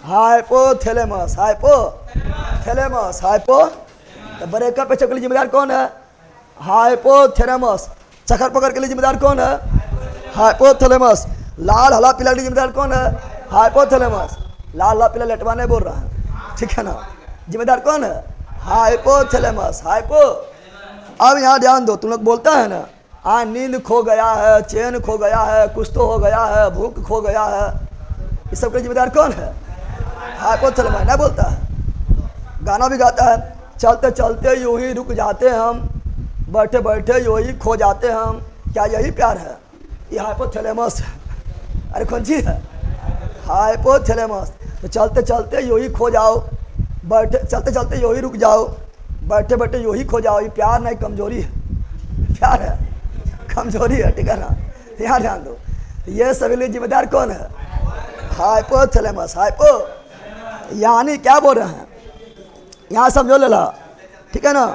हाइपोथैलेमस, हाइपोथैलेमस, हाइपो, तो ब्रेकअप पेचअप के लिए जिम्मेदार कौन है, हाइपोथैलेमस, चक्कर पकड़ के लिए जिम्मेदार कौन है, हाइपोथैलेमस, लाल हला पीला के लिए जिम्मेदार कौन है, हाइपोथैलेमस, लाल हला पीला लटवा नहीं बोल रहा है, ठीक है ना, जिम्मेदार कौन है, हाइपोथैलेमस, हाइपो। अब यहाँ ध्यान दो, तुम लोग बोलता है ना, नींद खो गया है, चैन खो गया है, कुछ तो हो गया है, भूख खो गया है, इस सब के जिम्मेदार कौन है, हाइपोथैलेमस, नहीं बोलता है। गाना भी गाता है, चलते चलते यूं ही रुक जाते हम, बैठे बैठे यूं ही खो जाते हम, क्या यही प्यार है, ये हाइपोथैलेमस है। अरे कौन सी है, हाइपोथैलेमस। तो चलते चलते यूं ही खो जाओ, बैठे चलते चलते यूं ही रुक जाओ, बैठे बैठे यूं ही खो जाओ, ये प्यार नहीं कमजोरी है, प्यार है कमजोरी है, ठीक है ना, यहाँ ध्यान दो। ये सभी लिए जिम्मेदार कौन है, हाइपोथैलेमस, हाइपो। यानी क्या बोल रहे हैं यहाँ समझो लेला, ठीक है ना,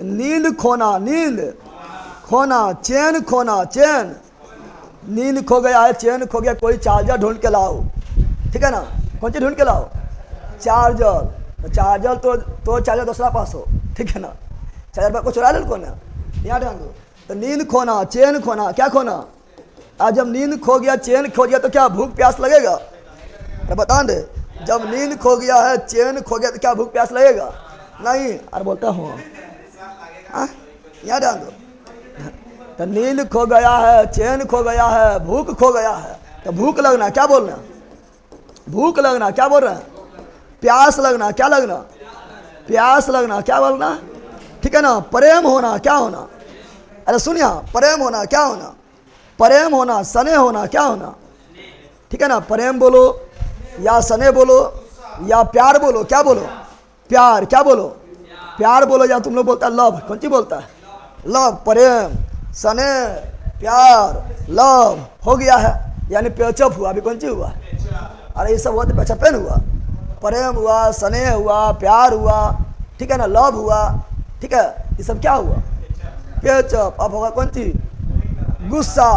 नींद खोना, नींद खोना, चैन खोना, चैन, नींद खो गया है, चैन खो गया, कोई चार्जर ढूंढ के लाओ, ठीक है ना, कौन चीज ढूंढ के लाओ, चार्जर, चार्जर तो चार्जर दूसरा पास हो, ठीक है ना, चार्जर को चुरा ले कौन है, यहाँ ध्यान दो। तो नींद खोना, चैन खोना, क्या खोना, आज जब नींद खो गया, चैन खो गया, तो क्या भूख प्यास लगेगा, तो बता दे, जब नींद खो गया है, चैन खो गया, तो क्या भूख प्यास लगेगा, नहीं, अरे बोलता हूँ, यहाँ ध्यान दो। तो नींद खो गया है, चैन खो गया है, भूख खो गया है, तो भूख लगना, क्या बोलना, भूख लगना, क्या बोल रहे हैं, प्यास लगना, क्या लगना, प्यास लगना, क्या बोलना, ठीक है ना, प्रेम होना, क्या होना, अरे सुनिए, प्रेम होना, क्या होना, प्रेम होना, सने होना, क्या होना, ठीक है ना, प्रेम बोलो या सने बोलो या प्यार बोलो, क्या बोलो, प्यार, क्या बोलो, प्यार बोलो, या तुम लोग बोलता है लव, कौन सी बोलता है, लव, प्रेम, सने, प्यार, लव हो गया है, यानी पेचअप हुआ, अभी कौन सी हुआ, अरे ये सब हुआ तो पेचअपेन हुआ, प्रेम हुआ, सने हुआ, प्यार हुआ, ठीक है ना, लव हुआ, ठीक है, ये सब क्या हुआ, पेचअप। अब होगा कौन सी, गुस्सा,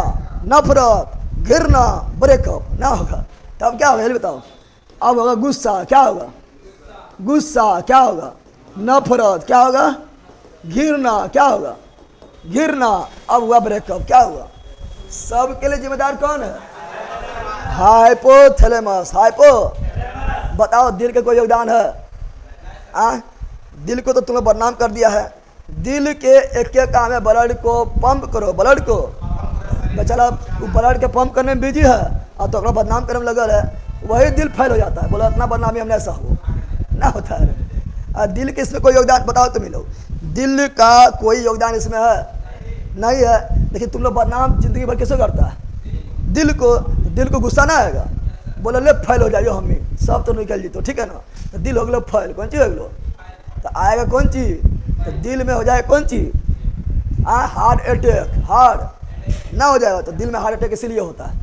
नफरत, घृणा, ब्रेकअप ना होगा, तब क्या होगा ये बताओ, अब होगा गुस्सा, क्या होगा, गुस्सा, क्या होगा, नफरत, क्या होगा, घृणा, क्या होगा, घृणा, अब हुआ ब्रेकअप, क्या हुआ, सबके लिए जिम्मेदार कौन है, हाइपोथैलेमस, हाइपो। बताओ दिल का कोई योगदान है, दिल को तो तुम्हें बदनाम कर दिया है, दिल के एक एक काम है, ब्लड को पंप करो, ब्लड को, बेचारा ब्लड के पंप करने में बिजी है और तो बदनाम करने में लगल है, वही दिल फेल हो जाता है, बोला इतना बदनामी हमने ऐसा हो ना होता है। दिल के इसमें कोई योगदान बताओ तुम लोग, दिल का कोई योगदान इसमें है नहीं है, लेकिन तुम लोग बदनाम जिंदगी भर कैसे करता है, दिल को गुस्सा ना आएगा, बोले ले फेल हो जाइयो, हम सब तो निकल जीतो, ठीक है ना, तो दिल हो गलो फेल, कौन चीज हो गलो, तो आएगा कौन चीज, तो दिल में हो जाए कौन चीज, हार्ट अटैक, हार्ट ना हो जाएगा, तो दिल में हार्ट अटैक इसीलिए होता है,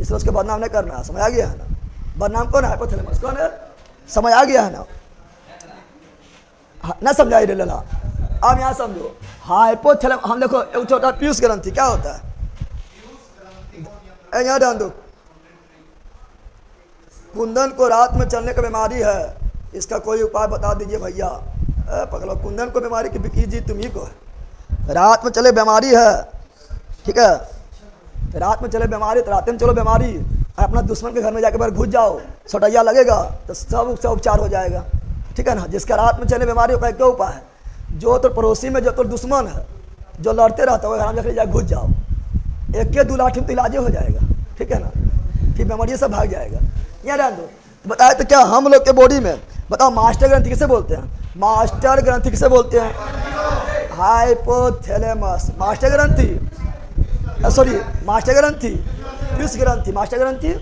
इसलिए उसके बदनाम नहीं करना है, समझ आ गया है ना, बदनाम कौन है, हाइपोथैलेमस, कौन है, समझ आ गया है ना, ना समझाई रे लला। अब यहाँ समझो, हाइपोथैलेमस, हम देखो एक छोटा पीयूष ग्रंथि क्या होता है, यहाँ ध्यान दो, कुंदन को रात में चलने का बीमारी है, इसका कोई उपाय बता दीजिए भैया, पकड़ो, कुंदन को बीमारी की बिकी जी तुम ही को है, रात में चले बीमारी है, ठीक है, रात में चले बीमारी, तो रात में चलो बीमारी, अपना दुश्मन के घर में जाकर बार घुस जाओ, छोटैया लगेगा तो सब उपचार हो जाएगा, ठीक है ना, जिसका रात में चले बीमारी होगा क्या उपाय है, जो तो पड़ोसी में जो तो दुश्मन है, जो लड़ते रहता है, घर में जाकर जाकर घुस जाओ, एक के 2 लाठी में तो इलाज हो जाएगा, ठीक है ना, फिर बीमारी सब भाग जाएगा। यहाँ ध्यान दो, तो बताए तो क्या हम लोग के बॉडी में, बताओ मास्टर ग्रंथि किसे बोलते हैं, मास्टर ग्रंथि किसे बोलते हैं, हाइपोथैलेमस, मास्टर ग्रंथि, सॉरी मास्टर ग्रंथि, पीयूष ग्रंथि, मास्टर ग्रंथि।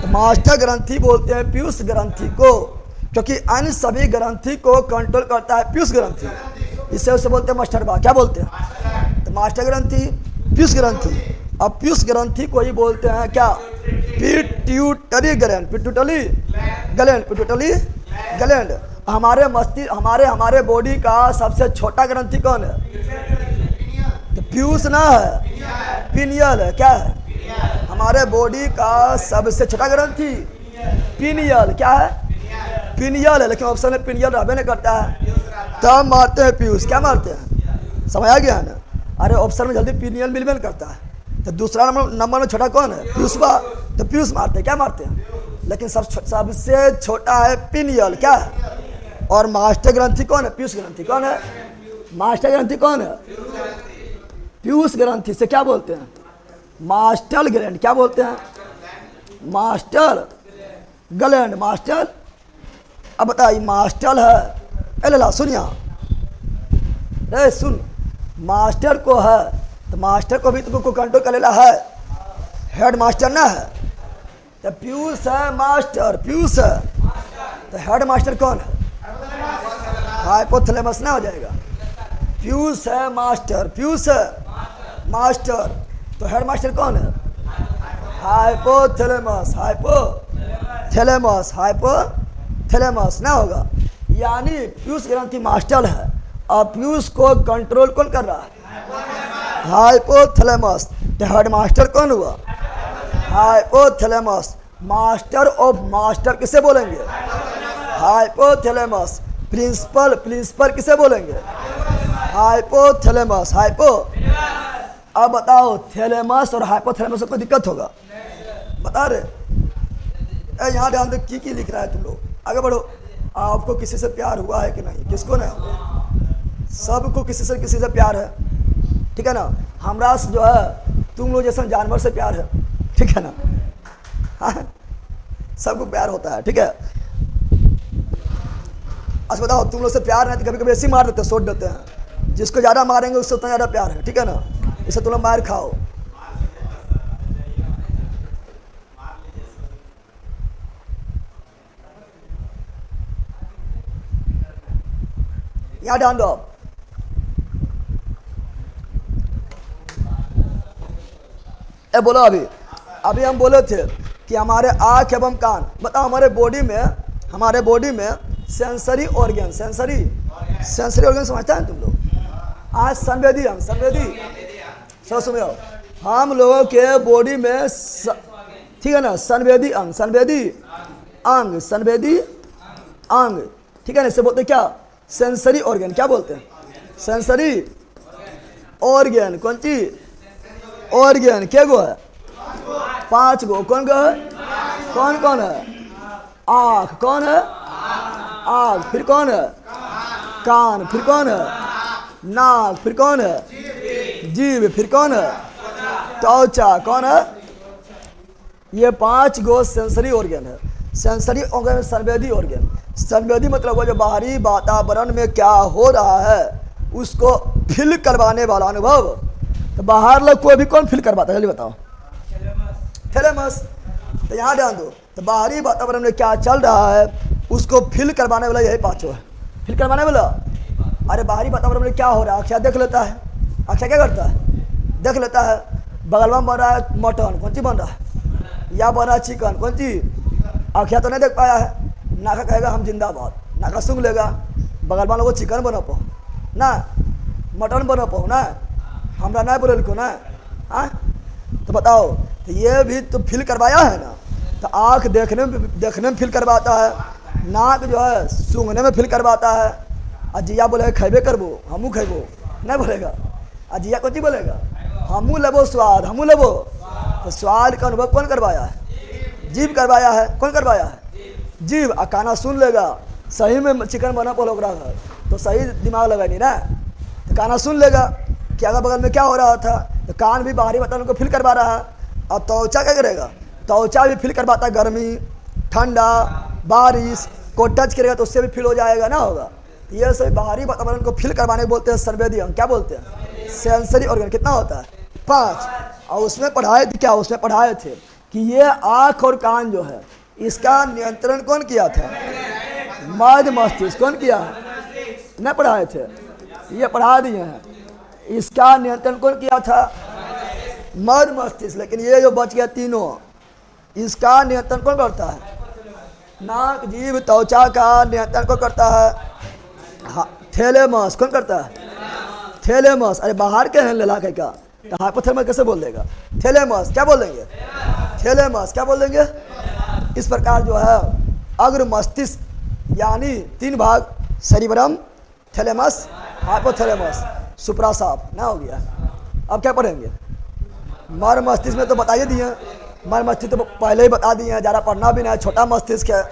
तो मास्टर ग्रंथि बोलते हैं पीयूष ग्रंथि को, क्योंकि अन्य सभी ग्रंथि को कंट्रोल करता है पीयूष ग्रंथि, इसे उसे बोलते हैं मास्टर बा। क्या बोलते हैं? तो मास्टर ग्रंथि, पीयूष ग्रंथि। अब पीयूष ग्रंथि को ही बोलते हैं क्या? Pituitary gland, pituitary gland, pituitary gland. हमारे मस्तिष्क हमारे बॉडी का सबसे छोटा ग्रंथि कौन है? तो पीयूष ना है, पीनियल है। क्या है? हमारे बॉडी का सबसे छोटा ग्रंथि पीनियल। क्या है? पीनियल है, लेकिन ऑप्शन में पीनियल रहबे नहीं करता है, तब मारते हैं पीयूष। क्या मारते हैं? समझ आ गया ना? अरे ऑप्शन में जल्दी पीनियल मिलबे नहीं करता है, तो दूसरा नंबर में छोटा कौन है? पीयूष बा, तो पीयूष मारते हैं। क्या मारते हैं? लेकिन सबसे छोटा है पीनियल। क्या है? और मास्टर ग्रंथि कौन है? पीयूष ग्रंथि। कौन है मास्टर ग्रंथि? कौन है? पीयूष ग्रंथि से क्या बोलते हैं? Master gland. क्या बोलते हैं? Master gland, master. अब बताइए मास्टर है, ला सुनिया रे सुन, मास्टर को है तो मास्टर को भी तुमको कंट्रोल कर लेला है, हेड मास्टर ना है। तो पीयूष है मास्टर, पीयूष है तो हेड मास्टर कौन है? हाइपोथैलेमस ना हो जाएगा। पीयूष है मास्टर, पीयूष है मास्टर, तो हेड मास्टर कौन है? हाइपोथैलेमस, हाइपोथैलेमस, हाइपोथैलेमस ना होगा। यानी पीयूष ग्रंथि मास्टर है और पीयूष को कंट्रोल कौन कर रहा है? हाइपोथैलेमस। तो हेड मास्टर कौन हुआ? हाइपोथैलेमस। मास्टर ऑफ मास्टर किसे बोलेंगे? हाइपोथैलेमस। प्रिंसिपल, प्रिंसिपल किसे बोलेंगे? Hypothalamus, hypo. अब बताओ थैलेमस और हाइपोथैलेमस में कोई दिक्कत होगा? बता रहे यहाँ ध्यान दो की लिख रहा है तुम लोग। आगे बढ़ो। आपको किसी से प्यार हुआ है कि नहीं? किसको नहीं? सबको किसी से प्यार है, ठीक है ना? हमरा से जो है तुम लोग जैसा जानवर से प्यार है, ठीक है ना? हाँ, सबको प्यार होता है, ठीक है? अच्छा बताओ, तुम लोग से प्यार नहीं तो कभी कभी ऐसे मार देते हैं, सोच देते हैं। जिसको ज़्यादा मारेंगे उससे उतना ज़्यादा प्यार है, ठीक है ना? इसे तुम लोग मार खाओ। यहाँ ध्यान दो। बोलो अभी हम बोले थे कि हमारे आँख एवं कान, बताओ हमारे बॉडी में सेंसरी ऑर्गन, सेंसरी ऑर्गन समझता है तुम लोग? आज संवेदी अंग, सब सुनो, हम लोगों के बॉडी में ठीक है ना, संवेदी अंग, ठीक है ना? इसे बोलते हैं क्या? Sensory organ. क्या बोलते हैं? Sensory organ. कौन सी ऑर्गन? क्या गो है? 5 गो। कौन गो है? कौन है? आँख। कौन है? आँख। फिर कौन है? कान। फिर कौन है? नाक। फिर कौन है? जीभ। फिर कौन है? त्वचा। कौन है? ये 5 गो सेंसरी ऑर्गन है। सेंसरी ऑर्गन, संवेदी ऑर्गन। संवेदी मतलब वो जो बाहरी वातावरण में क्या हो रहा है उसको फील करवाने वाला अनुभव। तो बाहर लोग कोई भी कौन फील करवाता है? जल्दी बताओ। थैलेमस। तो यहाँ ध्यान दो, तो बाहरी वातावरण में क्या चल रहा है उसको फील करवाने वाला यही 5 है। फील करवाने वाला, अरे बाहरी वातावरण में क्या हो रहा है अक्षय देख लेता है। अक्षय क्या करता है? देख लेता है। बगल में बन रहा है मटन, कौन सी बन रहा है? या बन रहा है चिकन, कौन सी? अक्षय तो नहीं देख पाया है, नाका कहेगा हम जिंदाबाद, नाका सुन लेगा। बगल वालों को चिकन बना पाओ ना, मटन बना पाओ ना, हमरा नहीं बोले को ना। हाँ तो बताओ, तो ये भी तो फील करवाया है ना। तो आँख देखने में फील करवाता है, नाक जो है सूंघने में फील करवाता है। अजिया बोलेगा खेबे करबो, हमू खेबो, नहीं बोलेगा। अजिया कौन चीज बोलेगा? हमू लेबो स्वाद, हमू लेबो। तो स्वाद का अनुभव कौन करवाया है? जीभ करवाया है। कौन करवाया है? जीभ। आ काना सुन लेगा, सही में चिकन बना पोलोकरा है तो सही दिमाग लगा नहीं ना, तो काना सुन लेगा कि अगल बगल में क्या हो रहा था। तो कान भी बाहरी वातावरण को फील करवा रहा है। और त्वचा क्या करेगा? त्वचा भी फील करवाता है, गर्मी, ठंडा, बारिश को टच करेगा तो उससे भी फील हो जाएगा ना, होगा। तो ये सभी बाहरी वातावरण को फील करवाने बोलते हैं संवेदी अंग। क्या बोलते हैं? Sensory organ. कितना होता है? 5। और उसमें पढ़ाए थे क्या, उसमें पढ़ाए थे कि ये आँख और कान जो है इसका नियंत्रण कौन किया था, मध्य मस्तिष्क। कौन किया, नहीं पढ़ाए थे, ये पढ़ा दिए हैं। इसका नियंत्रण कौन किया था, मध्य मस्तिष्क। लेकिन ये जो बच गया तीनों, इसका नियंत्रण कौन करता है, नाक जीभ त्वचा का नियंत्रण कौन करता है, थैलेमस। कौन करता है, थैलेमस। अरे बाहर के हैं ललाके का, तो हाइपोथैलेमस कैसे बोल देगा, थैलेमस। क्या बोल देंगे, थैलेमस। क्या बोल देंगे। इस प्रकार जो है अग्र मस्तिष्क यानी 3 भाग, सेरिब्रम, थैलेमस, हाइपोथैलेमस, सुप्रासाप ना हो गया। अब क्या पढ़ेंगे, मर मस्तिष्क में तो बताइए दिए, मर मस्तिष्क तो पहले ही बता दिए हैं, ज़्यादा पढ़ना भी नहीं है, छोटा मस्तिष्क है।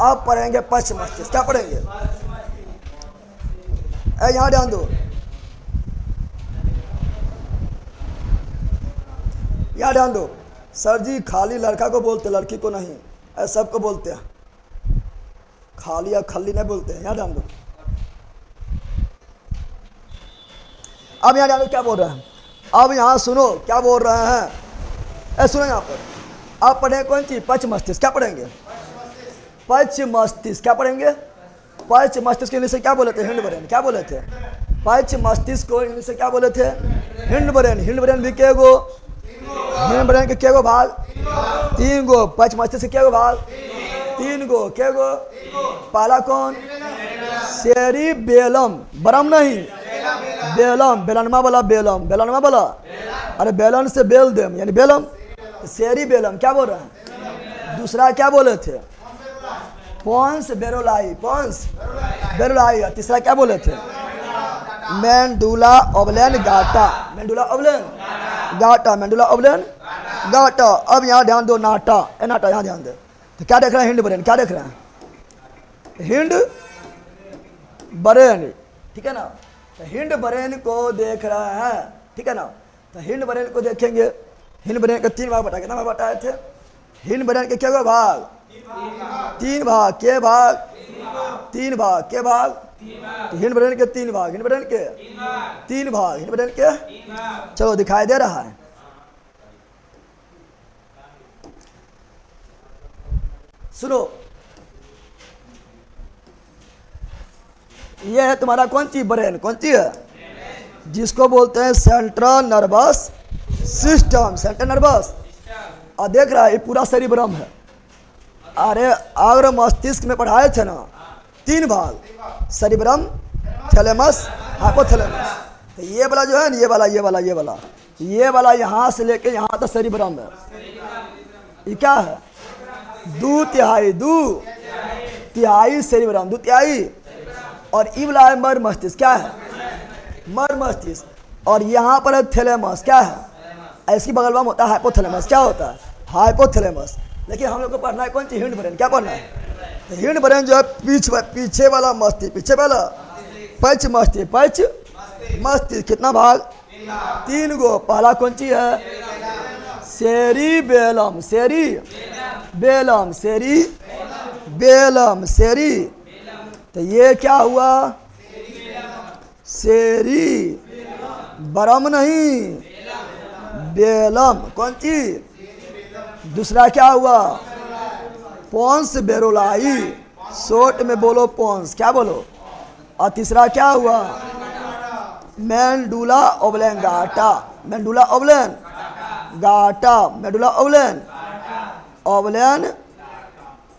अब पढ़ेंगे पश्च मस्तिष्क। क्या पढ़ेंगे, यहाँ ध्यान दो, यहाँ ध्यान दो। सर जी खाली लड़का को बोलते, लड़की को नहीं, ऐसा सबको बोलते हैं, खाली या खली नहीं बोलते हैं। यहाँ ध्यान दो। अब यहाँ ध्यान दो क्या बोल रहे हैं, अब यहाँ सुनो क्या बोल रहे हैं। सुनो यहाँ पर, आप पढ़ेंगे कौन चीज, पश्च मस्तिष्क। क्या पढ़ेंगे, पश्च मस्तिष्क। क्या पढ़ेंगे, पश्च मस्तिष्क। इंग्लिश से क्या बोले थे, हिंड ब्रेन। क्या बोले थे, पश्च मस्तिष्क को इंग्लिश से क्या बोले थे, हिंड ब्रेन। हिंड ब्रेन भी के गो, हिंड ब्रेन के गो भाग, 3 गो। पश्च मस्तिष्क के गो भाग, 3 गो। के गो, पहला कौन, सेरिबेलम, बरम नहीं, बेलम, बेलनमा वाला बेलम, बेलनमा वाला। अरे बेलन से बेल देम यानी बेलम, सेरिबेलम। क्या बोल रहे हैं, दूसरा क्या बोले थे, पोन्स बेरोलाई, पोन्स बेरोलाई। तीसरा क्या बोले थे, मेंडुला ओवलेन गाटा, मेंडुला ओवलेन गाटा, मेंडुला ओवलेन गाटा। अब यहाँ ध्यान दो, नाटा, ए नाटा, यहाँ ध्यान दे। तो क्या देख रहे हैं, हिंड ब्रेन। क्या देख रहे हैं, हिंड ब्रेन, ठीक है ना। तो हिंड ब्रेन को देख रहे हैं, ठीक है ना। तो हिंड ब्रेन को देखेंगे, हिंड ब्रेन के 3 भाग बताए, कितना भाग बताए थे, हिंड ब्रेन के क्या भाग, 3 भाग। के भाग, 3 भाग। के भाग, तो हिंड ब्रेन के 3 भाग, हिंड ब्रेन के 3 भाग, हिंड ब्रेन के। चलो दिखाई दे रहा है, सुनो। ये है तुम्हारा कौन सी ब्रेन, कौन सी है, जिसको बोलते हैं central nervous system, central nervous. और देख रहा है ये पूरा सेरिब्रम है। अरे अग्र मस्तिष्क में पढ़ाए थे ना 3 भाग, सेरिब्रम, थैलेमस, हाइपोथैलेमस। तो ये वाला जो है ना, ये वाला, ये वाला, ये वाला, ये वाला यहाँ से लेके यहाँ तक सेरिब्रम है। ये क्या है, 2 तिहाई, 2 तिहाई सेरिब्रम, 2 तिहाई। और ई वाला है मर मस्तिष्क। क्या है, मर मस्तिष्क। और यहाँ पर है थैलेमस। क्या है, ऐसी बगल में होता है हाइपोथैलेमस। क्या होता है, हाइपोथैलेमस। लेकिन हम लोग को पढ़ना है कौन सी, हिंड ब्रेन। क्या पढ़ना है, तो हिंड ब्रेन जो है पीछे वाला मस्तिष्क, पीछे वाला पश्च मस्तिष्क, पश्च मस्तिष्क। कितना भाग, 3 गो। पहला कौन सी है, सेरिबेलम, सेरिबेलम, सेरिबेलम, सेरी। तो ये क्या हुआ, सेरी बरम नहीं, बेलम। कौन सी, दूसरा क्या हुआ, पोन्स बेरोलाई, शॉर्ट में बोलो पोन्स। क्या बोलो। और तीसरा क्या हुआ, मेंडुला ओवलेन गाटा, मेंडुला ओवलेन गाटा, मेंडुला ओवलेन ओवलेन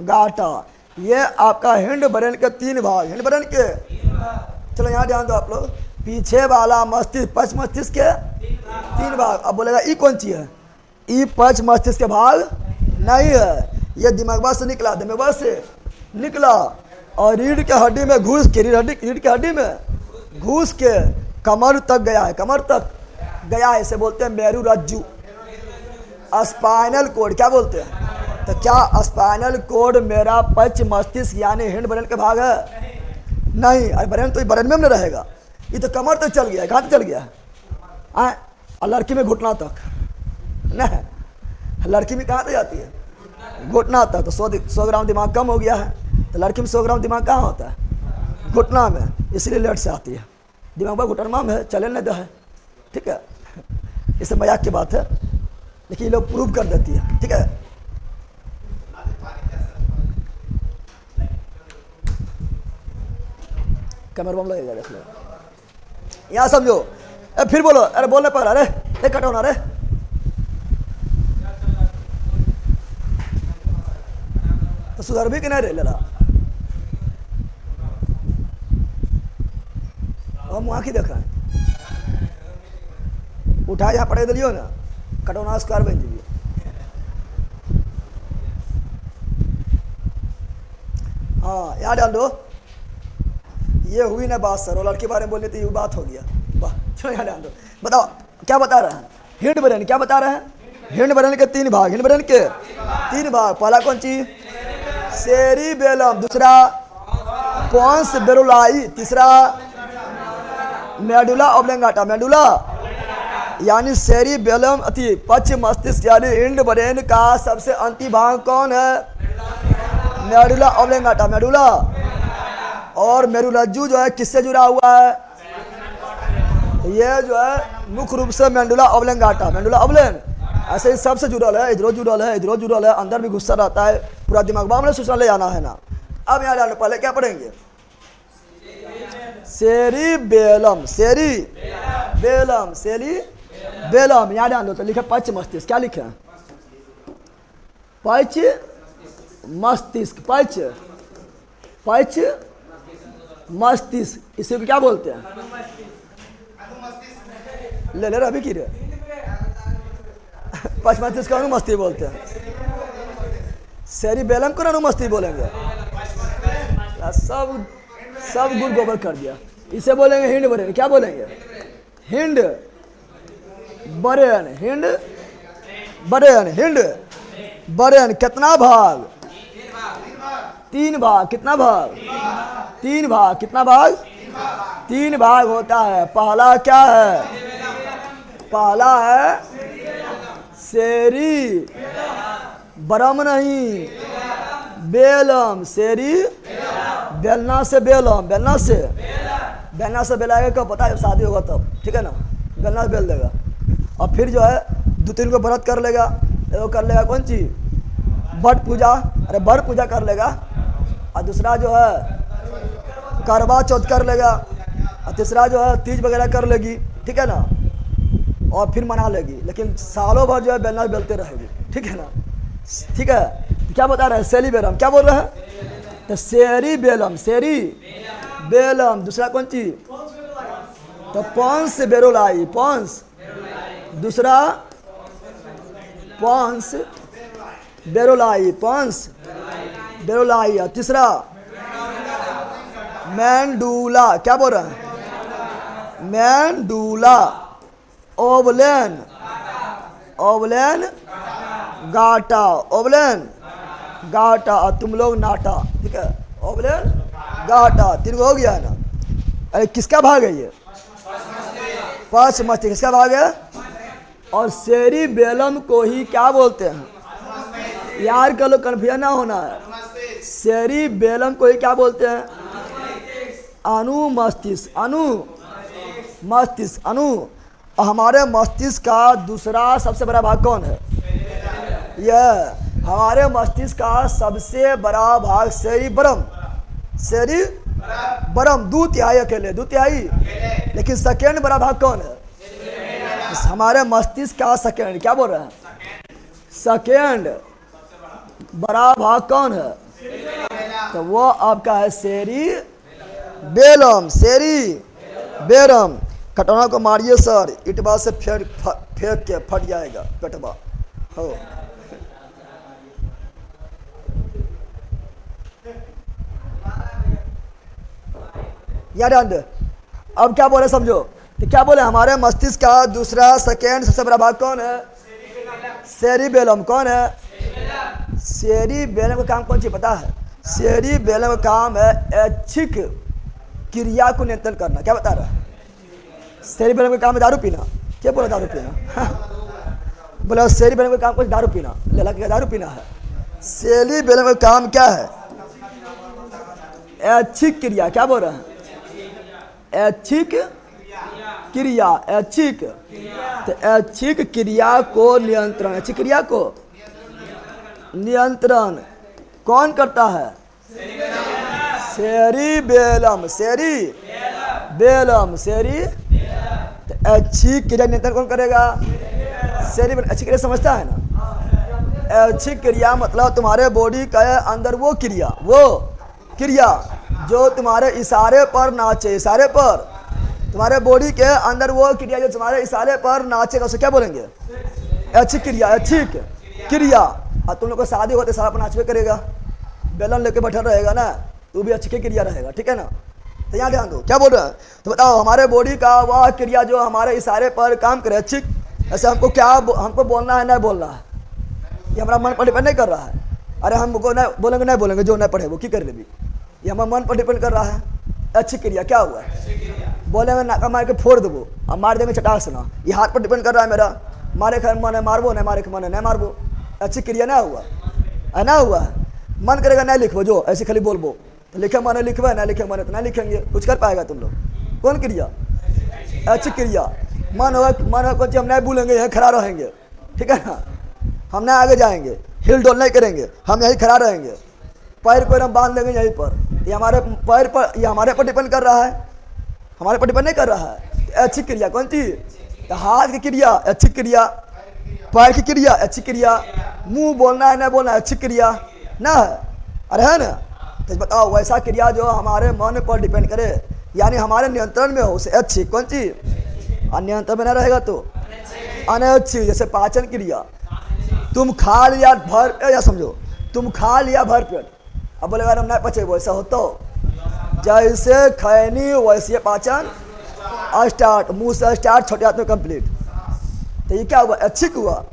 गाटा। ये आपका हिंड ब्रेन के 3 भाग, हिंड ब्रेन के। चलो यहाँ ध्यान दो आप लोग, पीछे वाला मस्तिष्क, पश्च मस्तिष्क के 3 भाग। अब बोलेगा ई कौन सी है, ई पश्च मस्तिष्क के भाग नहीं है, ये दिमाग से निकला, दिमाग से निकला और रीढ़ के हड्डी में घुस के, रीढ़ के हड्डी में घुस के कमर तक गया है, कमर तक गया है। इसे बोलते हैं मेरू रज्जु, स्पाइनल कोड। क्या बोलते हैं, तो क्या स्पाइनल कोड मेरा पश्च मस्तिष्क यानी हिंड ब्रेन के भाग है, नहीं। अरे ब्रेन तो ब्रेन में नहीं रहेगा, ये तो कमर तक चल गया, कहाँ तक चल गया, और लड़की में घुटना तक नहीं, लड़की में कहाँ तक जाती है, घुटना तक। तो 100 ग्राम दिमाग कम हो गया है, तो लड़की में 100 ग्राम दिमाग कहाँ होता है, घुटना में, इसलिए लेट से आती है। दिमाग पर घुटनमा में चले नहीं दो है, ठीक है। इससे मजाक की बात है, लेकिन ये लोग प्रूव कर देती है। ठीक है, कैमरा बम लगेगा, देख लो। यहाँ समझो, फिर बोलो, अरे बोलने पर, अरे नहीं कटो ना, अरे तो सुधर भी कि नहीं रे लड़ा। हम वहाँ की देखा उठा यहाँ पड़े दिलियो ना, कटौना स्क्वायर बन जाइए। हाँ याद डाल दो, ये हुई ना बात सर, और लड़के बारे में बोलने तो ये बात हो गया। वाह, चलो यहाँ डाल दो। बताओ क्या बता रहे हैं, हिंड बरन क्या बता रहे हैं, हिंड बरन के 3 भाग, हिंड बरन के 3 भाग। पहला कौन चीज, सेरिबेलम, दूसरा पोंस बेरुलाई, तीसरा मेडुला ऑब्लेंगाटा, मेडुला यानी सेरिबेलम अति पश्च मस्तिष्क यानी हिंड ब्रेन का सबसे अंतिम भाग कौन है, मेडुला ऑब्लेंगाटा, मेडुला। और मेरुलज्जू जो है किससे जुड़ा हुआ है, ये जो है मुख्य रूप से मेडुला ऑब्लेंगाटा, मेडुला ऑब्लेंग, ऐसे ही सबसे जुड़ल है, इधरो जुड़ल है, इधरो जुड़ल है, अंदर भी गुस्सा रहता है, पूरा दिमाग में सूचना ले जाना है ना। अब यहाँ डालो, पहले क्या पढ़ेंगे, सेरिबेलम, सेरिबेलम, सेरिबेलम, यहाँ डाल दो तो लिखे पश्च मस्तिष्क, क्या लिखे, पश्च मस्तिष्क, पश्च पश्च मस्तिष्क, इसे को क्या बोलते हैं, ले ले अभी की रे, पश्च मस्तिष्क को अनुमस्तिष्क बोलते हैं, सेरिबेलम को अनुमस्तिष्क बोलेंगे। सब गुड़ गोबर कर दिया। इसे बोलेंगे हिंड बरेन, क्या बोलेंगे, hind Bahrain, hind Bahrain, hind Bahrain. कितना भाग, 3 भाग, कितना भाग, 3 भाग, कितना भाग, 3 भाग होता है। पहला क्या है, पहला है सेरी बरम नहीं बेलम, सेरी बेलना से बेलम, बेलना से बेलाएगा कब पता है, जब शादी होगा तब, ठीक है ना, बेलना से बेल देगा। और फिर जो है 2-3 को व्रत कर लेगा, वो कर लेगा कौन चीज, बट पूजा, अरे बर पूजा कर लेगा, और दूसरा जो है करवा चौथ कर लेगा, और तीसरा जो है तीज वगैरह कर लेगी, ठीक है ना, और फिर मना लेगी, लेकिन सालों भर जो है बेलना बेलते रहेगी, ठीक है ना। ठीक है, तो क्या बता रहे हैं, सेरिबेलम, क्या बोल रहे हैं, तो सेरिबेलम, सेरिबेलम, दूसरा कौन चीज, तो पोंस बेरुलाई, पोंस, दूसरा पोंस बेरुलाई, पोंस बेरुलाई, और तीसरा मेंडुला, क्या बोल रहे हैं, मेंडुला ओवलेन, ओवलेन गाटा, ओवलेन गाटा, और तुम लोग नाटा, ठीक है, ओवलेन गाटा, 3 हो गया ना। अरे किसका भाग है ये, पश्च मस्तिष्क, किसका भाग है। और सेरिबेलम को ही क्या बोलते हैं, यार का लोग कन्फ्यूजन ना होना है, सेरिबेलम को ही क्या बोलते हैं, अनुमस्तिष्क, अनुमस्तिष्क, अनु। और हमारे मस्तिष्क का दूसरा सबसे बड़ा भाग कौन है, यह हमारे मस्तिष्क का सबसे बड़ा भाग सेरिबरम, सेरिबरम 2/3 अकेले, 2/3, लेकिन सेकेंड बड़ा भाग कौन है, हमारे मस्तिष्क का सेकेंड, क्या बोल रहे हैं, सेकेंड बड़ा भाग कौन है, तो वो आपका है सेरिबेलम, सेरिबेलम। कटौना को मारिए सर, इटबा से फेंक के फट जाएगा पेटबा, हो। याद आंदे, अब क्या बोले समझो, तो क्या बोले, हमारे मस्तिष्क का दूसरा सेकेंड सबसे बड़ा भाग कौन है, सेरिबेलम, कौन है, सेरिबेलम का काम कौन सी पता है, सेरिबेलम का काम है ऐच्छिक क्रिया को नियंत्रण करना। क्या बता रहा है, सेरिबेलम का काम है दारू पीना, क्या बोला दारू पीना बोला सेरिबेलम का काम कुछ दारू पीना, लला के दारू पीना है। सेरिबेलम का काम क्या है, ऐच्छिक क्रिया, क्या बोल रहे हैं, ऐच्छिक क्रिया, ऐच्छिक। तो ऐच्छिक क्रिया को नियंत्रण, ऐच्छिक क्रिया को नियंत्रण कौन करता है? सेरिबेलम, सेरिबेलम, सेरी। तो ऐच्छिक क्रिया नियंत्रण कौन करेगा? सेरिबेलम। ऐच्छिक क्रिया समझता है ना? ऐच्छिक क्रिया मतलब तुम्हारे बॉडी के अंदर वो क्रिया जो तुम्हारे इशारे पर नाचे, इशारे पर, तुम्हारे बॉडी के अंदर वो क्रिया जो तुम्हारे इशारे पर नाचेगा, उसे क्या बोलेंगे? ऐच्छिक क्रिया, ऐच्छिक क्रिया। और तुम लोग को शादी होते सारा पर नाचवे करेगा, बेलन लेके बैठा रहेगा ना, तू भी ऐच्छिक क्रिया रहेगा, ठीक है ना? तो यहाँ ध्यान दो, क्या बोल रहा है? तो बताओ, हमारे बॉडी का वह क्रिया जो हमारे इशारे पर काम करे, ऐच्छिक। ऐसे हमको क्या हमको बोलना है, नहीं बोलना है, ये हमारा मन पर डिपेंड नहीं कर रहा है। अरे हमको नहीं बोलेंगे, नहीं बोलेंगे, जो नहीं पढ़े वो की कर ले भी, ये हमारे मन पर डिपेंड कर रहा है। ऐच्छिक क्रिया क्या हुआ? बोलेंगे नाका मार के फोड़ देवो, अब मार देंगे चटाक से ना, ये हाथ पर डिपेंड कर रहा है मेरा, मारे खाए मन है मारबो, नहीं मारे के मन है नहीं मारबो। ऐच्छिक क्रिया ना हुआ है, ना हुआ है। मन करेगा नहीं लिखबो, जो ऐसे खाली बोलबो, तो लिखे मन लिखबे, नहीं लिखे मन तो नहीं लिखेंगे, कुछ कर पाएगा तुम लोग? कौन क्रिया? ऐच्छिक क्रिया। मन होगा कुछ हम नहीं भूलेंगे, यहीं खड़ा रहेंगे, ठीक है ना? हम नहीं आगे जाएंगे, हिल डोल नहीं करेंगे, हम यहीं खड़ा रहेंगे, पैर को हम बांध लेंगे यहीं पर, ये हमारे पैर पर, ये हमारे पर डिपेंड कर रहा है, हमारे पर डिपेंड नहीं कर रहा है। ऐच्छिक क्रिया कौन सी? हाथ की क्रिया ऐच्छिक क्रिया, पैर की क्रिया ऐच्छिक क्रिया, मुंह बोलना है नहीं बोलना ऐच्छिक क्रिया ना है, अरे है ना? तो बताओ, वैसा क्रिया जो हमारे मन पर डिपेंड करे, यानी हमारे नियंत्रण में हो, उसे ऐच्छिक कौन सी? और नियंत्रण में नहीं रहेगा तो अनैच्छिक। जैसे पाचन क्रिया, तुम खा लिया भर पेट, या समझो तुम खा लिया भर पेट, अब बोलेगा हम नहीं पचे, वैसा होता हो? जैसे खैनी वैसे पाचन स्टार्ट, मुंह से स्टार्ट, छोटे हाथ में कंप्लीट। तो ये क्या हुआ? ऐच्छिक हुआ,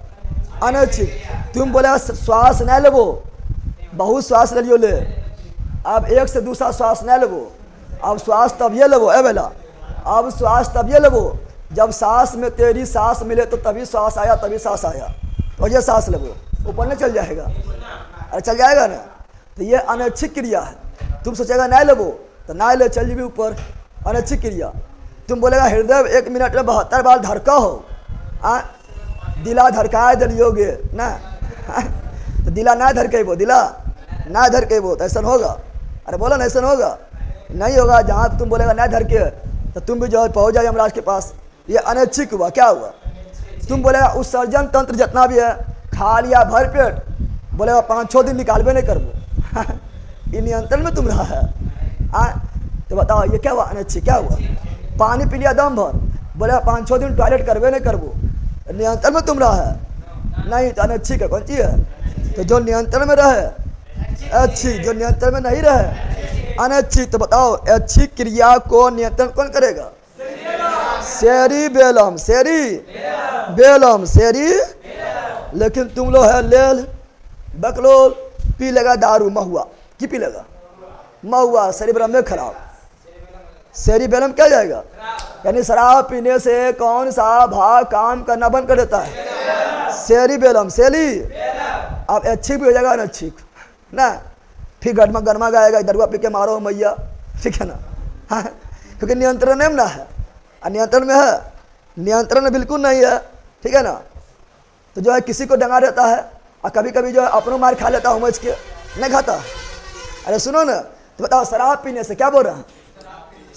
अनैच्छिक। तुम बोले श्वास नहीं लेबो, बहुत श्वास ले लियो, ले अब एक से दूसरा श्वास नहीं लेबो, अब श्वास तब ये लेबो, ए बेला, अब श्वास तब ये लेबो जब सांस में तेरी सांस मिले, तो तभी श्वास आया, तभी सांस आया, तो ये सांस लेबो, ऊपर नहीं चल जाएगा? अरे चल जाएगा ना? तो ये अनैच्छिक क्रिया है। तुम सोचेगा नहीं लेबो, तो ना ले, चल जी ऊपर, अनैच्छिक क्रिया। तुम बोलेगा हृदय 1 मिनट में 72 बार धड़का हो, दिला धड़काए दिलियोगे ना, तो दिला ना धड़केबो, दिला ना धड़केबो, तो ऐसा होगा? अरे बोला ना, ऐसा होगा? नहीं होगा। जहाँ तुम बोलेगा ना धड़के, तो तुम भी जो पहुँच जाए यमराज के पास, ये अनैच्छिक हुआ। क्या हुआ? तुम बोलेगा उत्सर्जन तंत्र जितना भी है, खा लिया भर पेट, बोलेगा 5-6 दिन निकालबे नहीं करबो, ये नियंत्रण में तुम रहा है। तो बताओ ये क्या हुआ? अनैच्छिक। क्या हुआ? पानी पी लिया दम भर, बोलेगा 5-6 दिन टॉयलेट करबे नहीं करबो, नियंत्रण में तुम रहा है? नहीं, तो अनैच्छिक है। कौन सी है? तो जो नियंत्रण में रहे अच्छी, जो नियंत्रण में नहीं रहे अनैच्छिक। तो बताओ ऐच्छिक क्रिया को नियंत्रण कौन करेगा? सेरिबेलम, सेरिबेलम, सेरी। लेकिन तुम लोग है लेल बकलोल, पी लेगा दारू, महुआ की पी लेगा, महुआ, सेरिबेलम में खराब। सेरिबेलम क्या जाएगा? यानी शराब पीने से कौन सा भाग काम करना बंद कर देता है? सेरिबेलम, सेली। अब ऐच्छिक भी हो जाएगा अनैच्छिक ना, फिर गरमा गरमा गाएगा, दरुआ पी के मारो मैया, ठीक है ना? हाँ, क्योंकि नियंत्रण में ना है, नियंत्रण में है, नियंत्रण में बिल्कुल नहीं है, ठीक है ना? तो जो है किसी को डंगा देता है, और कभी कभी जो है अपनों मार खा लेता हूँ मैं, इसके नहीं खाता। अरे सुनो ना, तो बताओ शराब पीने से, क्या बोल रहा है?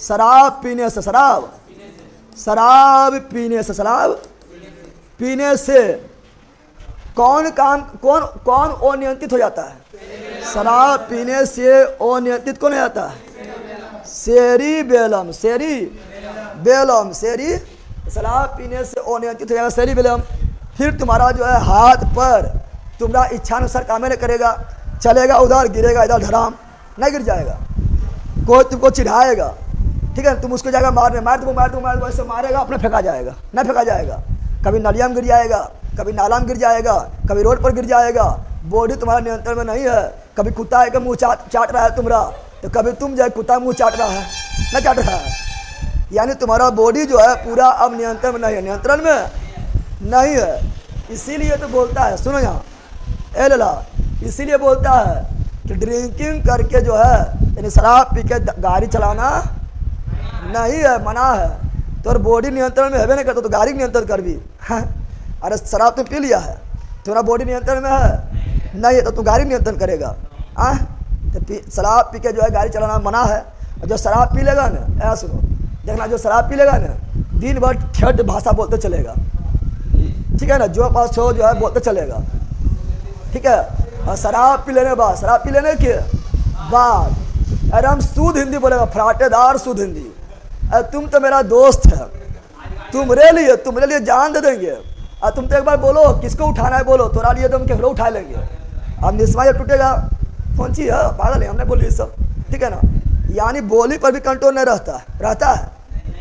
शराब पीने से, शराब पीने से, शराब पीने से कौन अनियंत्रित हो जाता है? शराब पीने से अनियंत्रित कौन हो जाता है? सेरिबेलम, सेरिबेलम, सेरी। शराब पीने से अनियंत्रित हो जाएगा सेरिबेलम। फिर तुम्हारा जो है हाथ पर तुम्हारा इच्छानुसार काम नहीं करेगा, चलेगा उधर, गिरेगा इधर, धराम नहीं गिर जाएगा। कोई तुमको चिढ़ाएगा, ठीक है, तुम उसको जाएगा मारने, मार दो, ऐसे मारेगा, अपने फेंका जाएगा, नहीं फेंका जाएगा, कभी नलिया में गिर जाएगा, कभी नाला में गिर जाएगा, कभी रोड पर गिर जाएगा। बॉडी तुम्हारा नियंत्रण में नहीं है। कभी कुत्ता है कि मुँह चाट रहा है तुम्हारा, तो कभी तुम जो है कुत्ता मुँह चाट रहा है, न चाट रहा है, यानी तुम्हारा बॉडी जो है पूरा अब नियंत्रण में नहीं है, नियंत्रण में नहीं है। इसीलिए तो बोलता है, सुनो यहाँ ए लला, इसीलिए बोलता है कि ड्रिंकिंग करके जो है यानी शराब पी के गाड़ी चलाना नहीं है, मना है। तो बॉडी नियंत्रण में है नहीं करता तो गाड़ी नियंत्रण कर भी। अरे शराब तो पी लिया है, तुम्हारा बॉडी नियंत्रण में है नहीं है तो तू गाड़ी नियंत्रण करेगा। तो शराब पी के जो है गाड़ी चलाना मना है। और जो शराब पी लेगा ना, ऐसा सुनो, देखना, जो शराब पी लेगा ना दिन भर ठेठ भाषा बोलते चलेगा, ठीक है ना, जो पास हो जो है बोलते चलेगा, ठीक है। और शराब पी लेने के बाद एकदम शुद्ध हिंदी बोलेगा, फराटेदार शुद्ध हिंदी। अरे तुम तो मेरा दोस्त है, तुम्हारे लिए जान दे देंगे। और तुम तो एक बार बोलो किसको उठाना है, बोलो तोरा लिए तो हम केकरो उठा लेंगे। अब निस्मा ये टूटेगा, कौन सी है, पागल है, हमने बोली सब, ठीक है ना। यानी बोली पर भी कंट्रोल नहीं रहता है,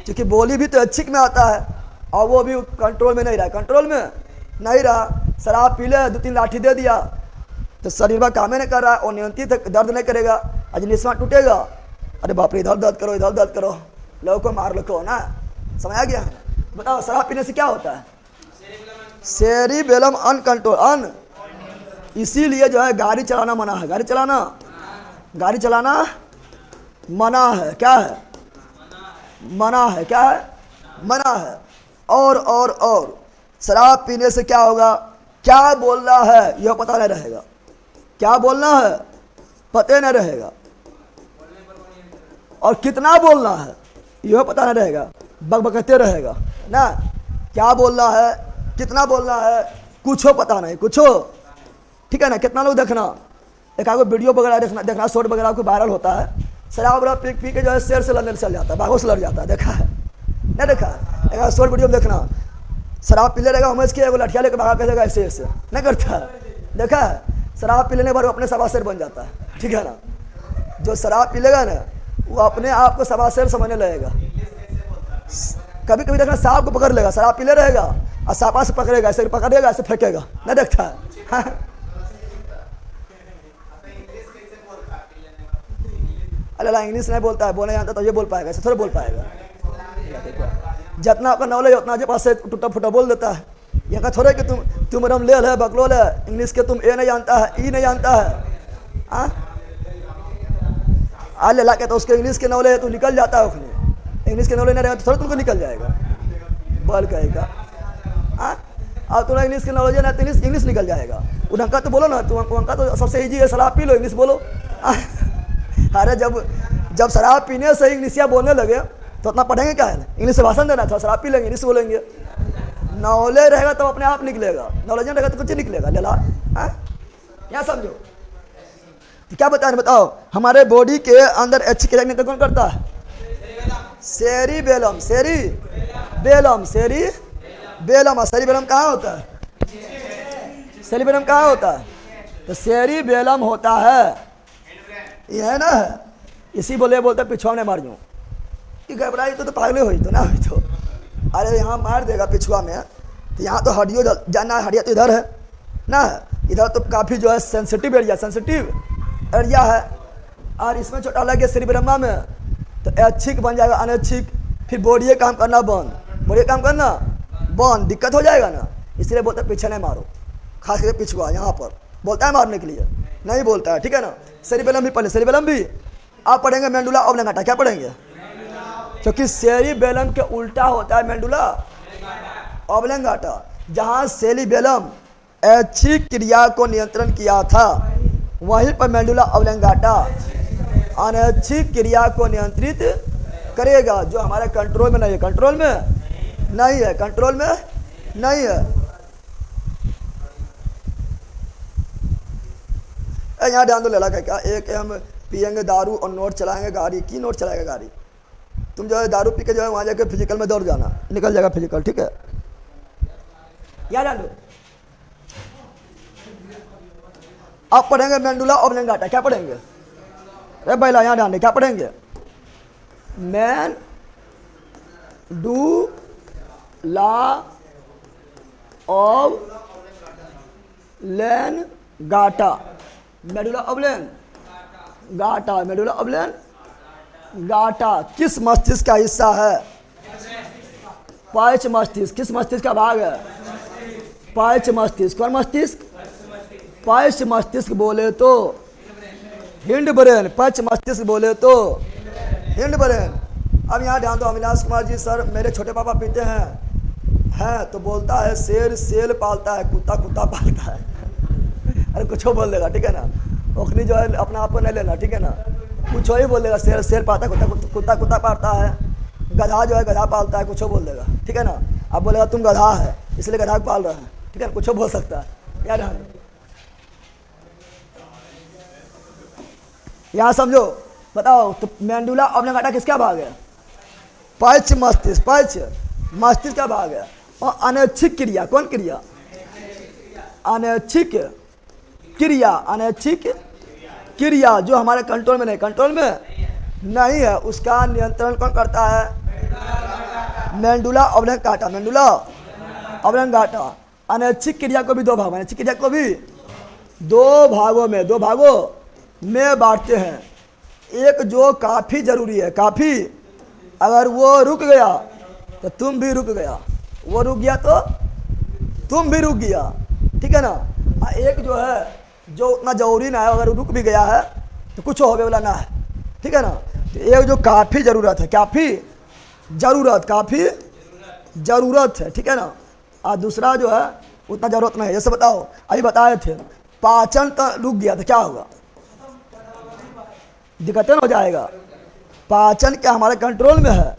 क्योंकि बोली भी तो अच्छी में आता है और वो भी कंट्रोल में नहीं रहा, शराब पी ले 2-3 लाठी दे दिया तो शरीर में काम नहीं कर रहा है और नियंत्रित दर्द नहीं करेगा। आज निस्मा टूटेगा, अरे बाप रे, इधर दर्द करो, लोगों को मार लो ना, समझ आ गया। बताओ शराब पीने से क्या होता है, सेरिबेलम अनकंट्रोल इसीलिए जो है गाड़ी चलाना मना है, गाड़ी चलाना मना है, क्या है, मना है। और शराब पीने से क्या होगा, क्या बोलना है यह पता नहीं रहेगा, क्या बोलना है पता नहीं रहेगा, और कितना बोलना है यह पता नहीं रहेगा, बकबकते रहेगा ना, क्या बोलना है कितना बोलना है कुछ पता नहीं, ठीक है ना। कितना लोग देखना, एक आगे वीडियो वगैरह देखना शॉर्ट वगैरह को वायरल होता है, शराब वराब पी के जो है शेर से लड़ने चल जाता है, बाघों से लड़ जाता है, देखा है नहीं देखा है। एक शॉर्ट वीडियो में देखना, शराब पी लेगा समझ के लठिया लेकर भागा करेगा, ऐसे नहीं करता है, देखा है। शराब पी लेने पर वो अपने सवा शेर बन जाता है, ठीक है ना। जो शराब पी लेगा ना वो अपने आप को सवा शेर समझने लगेगा। कभी कभी देखना सांप को पकड़ लेगा, शराब पी ले रहेगा और सांपा से पकड़ेगा, ऐसे पकड़ेगा, ऐसे फेंकेगा, नहीं देखता है। अल्लाह इंग्लिश नहीं बोलता है, बोलने जानता तो ये बोल पाएगा, ऐसे थोड़ा बोल पाएगा। जितना आपका नॉलेज उतना के पास से टूटा फूटा बोल देता है। यहाँ का थोड़े कि तुम रम ले है बकलोल है, इंग्लिश के तुम ए नहीं जानता है, ई नहीं जानता है, आले ला के तो उसके इंग्लिश के नॉलेज है तो निकल जाता है, उसने इंग्लिश के नॉलेज नहीं रहेगा तो थोड़ा तुमको निकल जाएगा, बल कहेगा। और तुम्हारा इंग्लिश के नॉलेज है ना तो इंग्लिश निकल जाएगा। उनका तो बोलो ना, उनका तो सबसे ईजी है, शराब पी लो इंग्लिश बोलो। अरे जब शराब पीने से इंग्लिशिया बोलने लगे तो उतना पढ़ेंगे क्या है, इंग्लिश से भाषण देना था, शराब पी लेंगे इंग्लिश बोलेंगे। नॉलेज रहेगा तो अपने आप निकलेगा, नॉलेज नहीं रहेगा तो कुछ निकलेगा। लेला यहाँ समझो तो क्या बताओ, हमारे बॉडी के अंदर अच्छी क्रिया नियंत्रण कौन करता है, सेरिबेलम। सेरिबेलम कहाँ होता है, सेरिबेलम कहाँ होता है, तो सेरिबेलम होता है ये है ना, इसी बोलते पिछुआ ने मार दूँ कि घबराई तो पागले हुई तो ना हुई तो, अरे यहाँ मार देगा पिछुआ में, तो यहाँ तो हड्डियों जाना है, हड्डियाँ तो इधर है ना, इधर तो काफ़ी जो है सेंसिटिव एरिया है। और इसमें छोटा लगे सेरिबेलम में तो ऐच्छिक बन जाएगा अनैच्छिक, फिर बॉडी काम करना बंद, दिक्कत हो जाएगा ना। इसलिए बोलते पीछे नहीं मारो, खास करके पिछुआ यहाँ पर बोलता है मारने के लिए, नहीं बोलता है, ठीक है ना। सेरिबेलम भी पढ़े, सेरिबेलम भी आप पढ़ेंगे मेंडुला ऑब्लिंगाटा, क्या पढ़ेंगे, क्योंकि सेरिबेलम के उल्टा होता है मेंडुला ऑब्लिंगाटा। जहाँ सेरिबेलम ऐच्छिक क्रिया को नियंत्रण किया था वहीं पर मेंडुला ऑब्लिंगाटा अनैच्छिक क्रिया को नियंत्रित करेगा, जो हमारे कंट्रोल में नहीं है। यहाँ ध्यान दो लेला क्या, एक हम पियेंगे दारू और नोट चलाएंगे गाड़ी की, नोट चलाएगा गाड़ी। तुम जो है दारू पी के जो है वहाँ जाकर फिजिकल में दौड़ जाना, निकल जाएगा फिजिकल, ठीक है। यहाँ ध्यान दो, आप पढ़ेंगे मेंडुला ऑब्लिंगाटा, क्या पढ़ेंगे, अरे भाई यहाँ ध्यान दे, क्या पढ़ेंगे, मैन डू ला ऑब्लिंगाटा, मेडुला ऑब्लिंगाटा किस मस्तिष्क का हिस्सा है, पांच मस्तिष्क। किस मस्तिष्क का भाग है, पांच मस्तिष्क। कौन मस्तिष्क, पांच मस्तिष्क बोले तो हिंड ब्रेन, पांच मस्तिष्क बोले तो हिंड ब्रेन। अब यहाँ ध्यान दो, अविनाश कुमार जी सर मेरे छोटे पापा पीते हैं तो बोलता है शेर शेर पालता है, कुत्ता कुत्ता पालता है। अरे कुछ बोल देगा, ठीक है ना, ओखनी जो है अपना आप को नहीं लेना, ठीक है ना, कुछ ही बोल देगा, शेर शेर पालता है, कुत्ता कुत्ता पालता है, गधा जो है गधा पालता है, कुछ बोल देगा, ठीक है ना। अब बोलेगा तुम गधा है इसलिए गधा पाल रहे हैं, ठीक है, कुछ बोल सकता है। यार यहाँ समझो, बताओ तो मेंडुला ऑब्लिंगाटा किसका भाग है? पक्ष मस्तिष्क, पक्ष मस्तिष्क का भाग है। और अनैच्छिक क्रिया, कौन क्रिया? अनैच्छिक क्रिया, अनैच्छिक क्रिया जो हमारे कंट्रोल में नहीं, कंट्रोल में नहीं है, उसका नियंत्रण कौन करता है? मेंडुला ऑब्लिंगाटा, मेंडुला ऑब्लिंगाटा। अनैच्छिक क्रिया को भी दो भाग, अनैच्छिक क्रिया को भी दो भागों में बांटते हैं। एक जो काफ़ी जरूरी है, काफ़ी, अगर वो रुक गया तो तुम भी रुक गया, वो रुक गया तो तुम भी रुक गया, ठीक है ना। एक जो है जो उतना जरूरी ना है, अगर रुक भी गया है तो कुछ होने वाला ना है, ठीक है ना। तो एक जो काफ़ी ज़रूरत है, काफ़ी ज़रूरत है, ठीक है ना। और दूसरा जो है उतना ज़रूरत नहीं है। जैसे बताओ, अभी बताए थे पाचन तो रुक गया तो क्या होगा? दिक्कतें हो जाएगा। पाचन क्या हमारे कंट्रोल में है?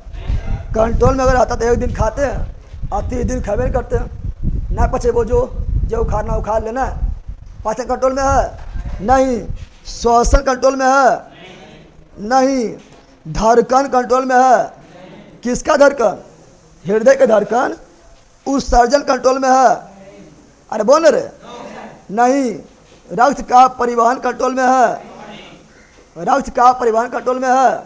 कंट्रोल में अगर आता तो एक दिन खाते हैं और 30 दिन खावे नहीं करते हैं, ना पचे वो जो उखाड़ना उखाड़ लेना है। पाचन कंट्रोल में है? नहीं। श्वसन कंट्रोल में है? नहीं। धड़कन कंट्रोल में है? किसका धड़कन? हृदय के धड़कन। उत्सर्जन कंट्रोल में है? अरे बोल रहे नहीं। रक्त का परिवहन कंट्रोल में है? रक्त का परिवहन कंट्रोल में है?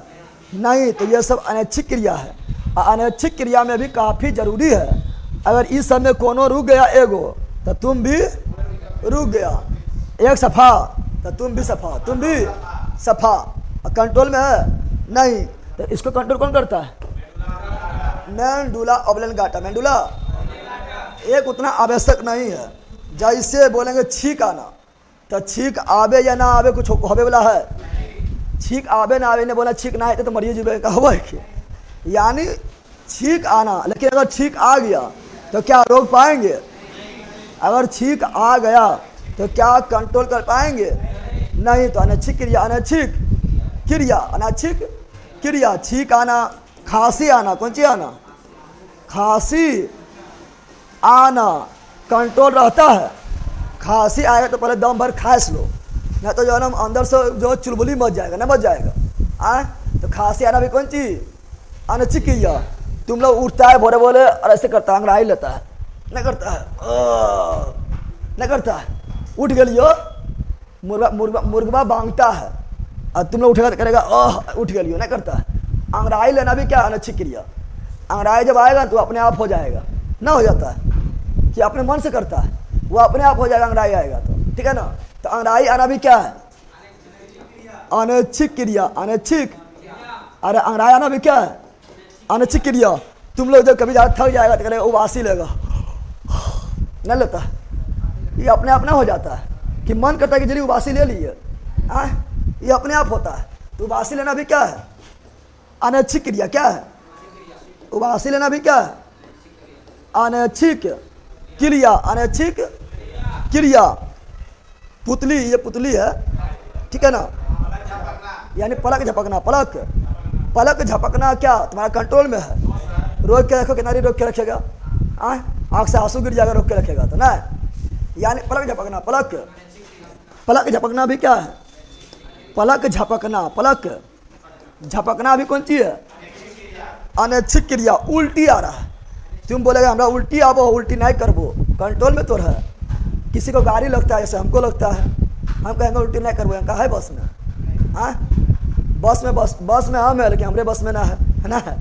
नहीं। तो ये सब अनैच्छिक क्रिया है। अनैच्छिक क्रिया में भी काफ़ी जरूरी है। अगर इस समय कोनो रुक गया एगो तो तुम भी रुक गया, एक सफ़ा तो तुम भी सफ़ा। कंट्रोल में है? नहीं। तो इसको कंट्रोल कौन करता है? मेंडुला ऑब्लिंगाटा। मेंडुला एक उतना आवश्यक नहीं है। जैसे बोलेंगे छींक आना, तो छींक आवे या ना आवे कुछ होवे वाला है? छींक आवे ना आवे, ने बोला छींक ना आते तो मरिए जीवे का हुआ है, यानी छींक आना। लेकिन अगर छींक आ गया तो क्या रोक पाएंगे? अगर छींक आ गया तो क्या कंट्रोल कर पाएंगे? नहीं। तो अनैच्छिक क्रिया, अनैच्छिक क्रिया, छींक आना, खांसी आना, कौन सी आना? खांसी आना कंट्रोल रहता है। खांसी आएगा तो पहले दम भर खांस लो, नहीं तो जो है ना अंदर से जो चुलबुली मच जाएगा, ना मच जाएगा। तो खांसी आना भी कौन चीज? अनैच्छिक क्रिया। तुम लोग उठता है भोरे बोले और ऐसे करता है, अंगड़ाई लेता है, नहीं करता है, नहीं करता है, उठ गलियो, मुर्गवा बांगता है और तुम लोग उठेगा करेगा उठ गलियो, नहीं करता है। अंगड़ाई लेना भी क्या? अनैच्छिक क्रिया। अंगड़ाई जब आएगा तो अपने आप हो जाएगा, ना हो जाता है कि अपने मन से करता है, वो अपने आप हो जाएगा, अंगड़ाई आएगा तो, ठीक है ना। तो अंगड़ाई आना भी क्या है? अनैच्छिक क्रिया, अनैच्छिक। अरे अंगड़ाई आना भी क्या है? अनैच्छिक क्रिया। तुम लोग जब कभी ज़्यादा थक जाएगा तो करेगा उबासी लेगा, नहीं लेता, ये अपने आप ना हो जाता है कि मन करता है कि जल्दी उबासी ले लीजिए, ये अपने आप होता है। तो उबासी लेना भी क्या है? अनैच्छिक क्रिया। क्या है? उबासी लेना भी क्या है? अनैच्छिक क्रिया, अनैच्छिक क्रिया। पुतली, ये पुतली है, ठीक है ना, यानी पलक झपकना, पलक झपकना क्या तुम्हारा कंट्रोल में है? रोक के रखो, किनारी रोक के रखेगा, आँख से आंसू गिर जाएगा, रोक के रखेगा तो ना, यानी पलक झपकना। पलक झपकना भी क्या है? पलक झपकना भी कौन चीज है? अनैच्छिक क्रिया। उल्टी आ रहा है, तुम बोलेगा हमरा उल्टी आबो, उल्टी नहीं करबो, कंट्रोल में तो है। किसी को गाड़ी लगता है, जैसे हमको लगता है, हम कहेंगे उल्टी नहीं करबो, कहा है बस में, बस में हम है, लेकिन हमरे बस में ना है ना है।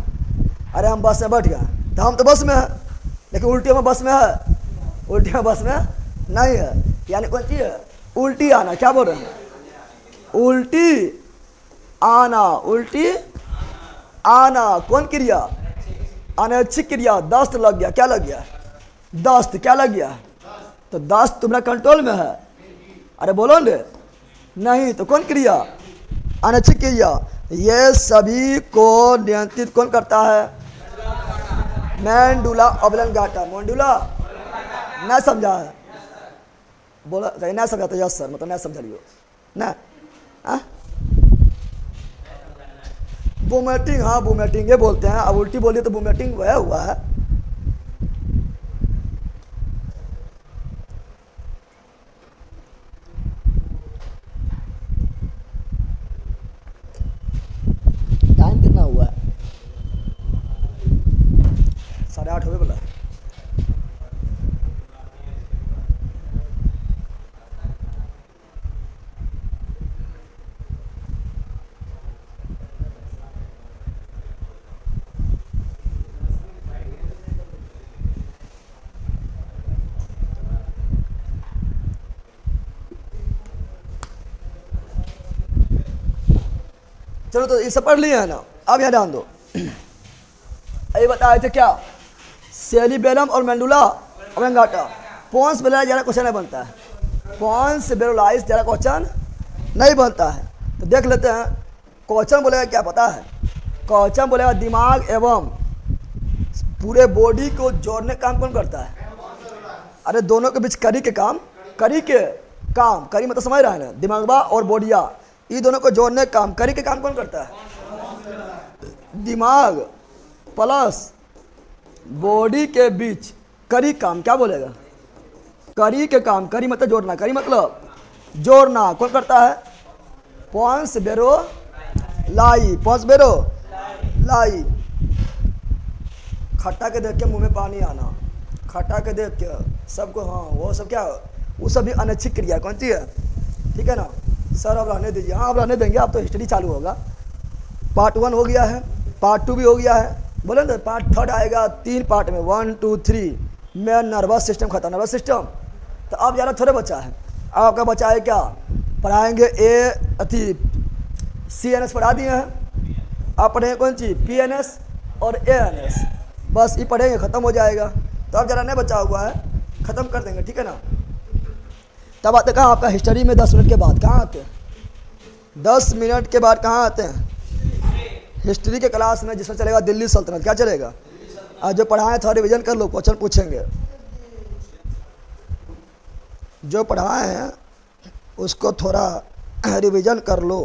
अरे हम बस में बैठ गए तो हम तो बस में है, लेकिन उल्टी में बस में है, उल्टी में बस में नहीं है, यानी कौन चीज है? उल्टी आना। क्या बोल रहे हैं? उल्टी आना कौन क्रिया? अनैच्छिक क्रिया। दस्त लग गया, क्या लग गया? दस्त। क्या लग गया? तो दस्त तुम्हारा कंट्रोल में है। अरे बोलो ने नहीं, तो कौन क्रिया? अनैच्छिक क्रिया। ये सभी को नियंत्रित कौन करता है? मेंडुला ऑब्लंगाटा। मेंडुला ना समझा है? बोला कहीं ना समझा तो यस सर, मतलब ना समझ लियो ना। वोमिटिंग, हाँ वोमिटिंग ये बोलते हैं। अब उल्टी बोलिए तो वोमिटिंग वह हुआ है। टाइम कितना हुआ है? 8:30 हुए बोला। चलो तो ये सब पढ़ लिया है ना, अब यहाँ ध्यान दो। ये बताए थे क्या? सेरिबेलम और मेंडुला ऑब्लंगाटा। पोन्स बेलोलाइज जरा क्वेश्चन नहीं बनता है। पोन्स बेलोलाइज जरा क्वेश्चन नहीं बनता है। तो देख लेते हैं क्वेश्चन बोलेगा क्या पता है? क्वेश्चन बोलेगा दिमाग एवं पूरे बॉडी को जोड़ने का काम कौन करता है? अरे दोनों के बीच करी के काम, करी के काम, करी मतलब समझ रहा है ना, दिमागबा और बॉडिया, ये दोनों को जोड़ने का काम, करी के काम कौन करता है? दिमाग प्लस बॉडी के बीच करी काम क्या बोलेगा? करी के काम, करी मतलब जोड़ना, करी मतलब जोड़ना कौन करता है? पोन्स बेरो लाई, पोन्स बेरो लाई। खट्टा के देख के मुंह में पानी आना, खट्टा के देख के सबको, हाँ वो सब क्या, वो सब भी अनैच्छिक क्रिया कौन सी है? ठीक है ना सर, अब रहने दीजिए। हाँ अब रहने देंगे, अब तो हिस्ट्री चालू होगा। पार्ट 1 हो गया है, पार्ट 2 भी हो गया है, बोले ना पार्ट 3 आएगा 3 पार्ट में, 1 2 3 में नर्वस सिस्टम खत्म, नर्वस सिस्टम। तो अब ज़्यादा थोड़े बचा है, अब आपका बचा है क्या? पढ़ाएंगे CNS पढ़ा दिए हैं, आप पढ़ेंगे कौन सी? PNS और ANS, बस ये पढ़ेंगे ख़त्म हो जाएगा। तो अब ज़रा नहीं बचा हुआ है, ख़त्म कर देंगे, ठीक है ना। तब आते कहाँ आपका हिस्ट्री में 10 मिनट के बाद कहाँ आते हैं? 10 मिनट के बाद कहाँ आते हैं? हिस्ट्री के क्लास में, जिसमें चलेगा दिल्ली सल्तनत। क्या चलेगा? आज जो पढ़ाएं थोड़ा रिवीजन कर लो, क्वेश्चन पूछेंगे। जो पढ़ाए हैं उसको थोड़ा रिवीजन कर लो।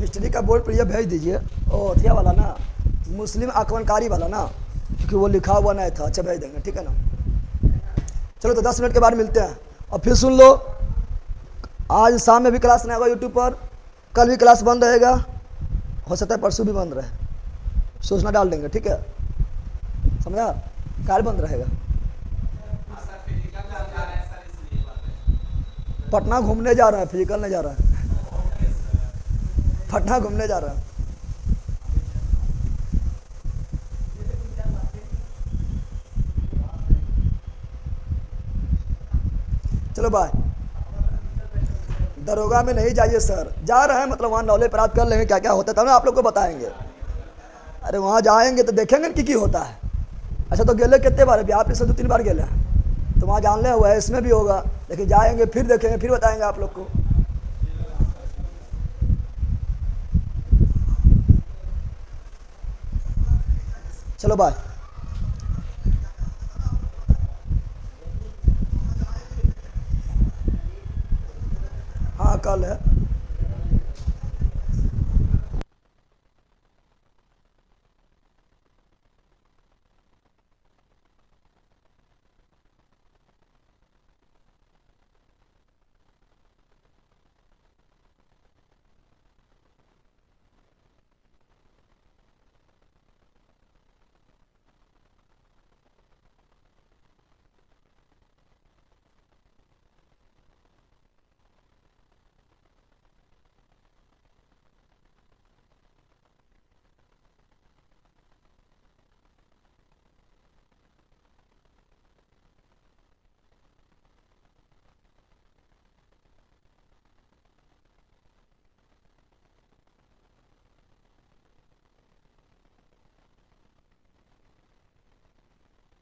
हिस्ट्री का बोर्ड पर यह भेज दीजिए, ओ थिया वाला ना, मुस्लिम आक्रमणकारी वाला ना, क्योंकि वो लिखा हुआ नहीं था। अच्छा भेज देंगे, ठीक है ना। चलो तो 10 मिनट के बाद मिलते हैं। और फिर सुन लो, आज शाम में भी क्लास नहीं होगा यूट्यूब पर, कल भी क्लास बंद रहेगा, हो सकता है परसों भी बंद रहे, सूचना डाल देंगे, ठीक है, समझा? कल बंद रहेगा। पटना घूमने जा रहे हैं, फिजिकल नहीं जा रहा है, पटना घूमने जा रहे हैं। चलो बाय। दरोगा में नहीं जाइए सर, जा रहे हैं मतलब वहाँ नॉलेज प्राप्त कर लेंगे क्या क्या होता है, तब ना आप लोग को बताएंगे। अरे वहाँ जाएंगे तो देखेंगे कि होता है। अच्छा तो गेले कितने बार है? आप इससे 2-3 बार गेले हैं, तो वहाँ जानने हुआ है, इसमें भी होगा, लेकिन जाएंगे फिर देखेंगे फिर बताएंगे आप लोग को। चलो बाय। हाँ कल है।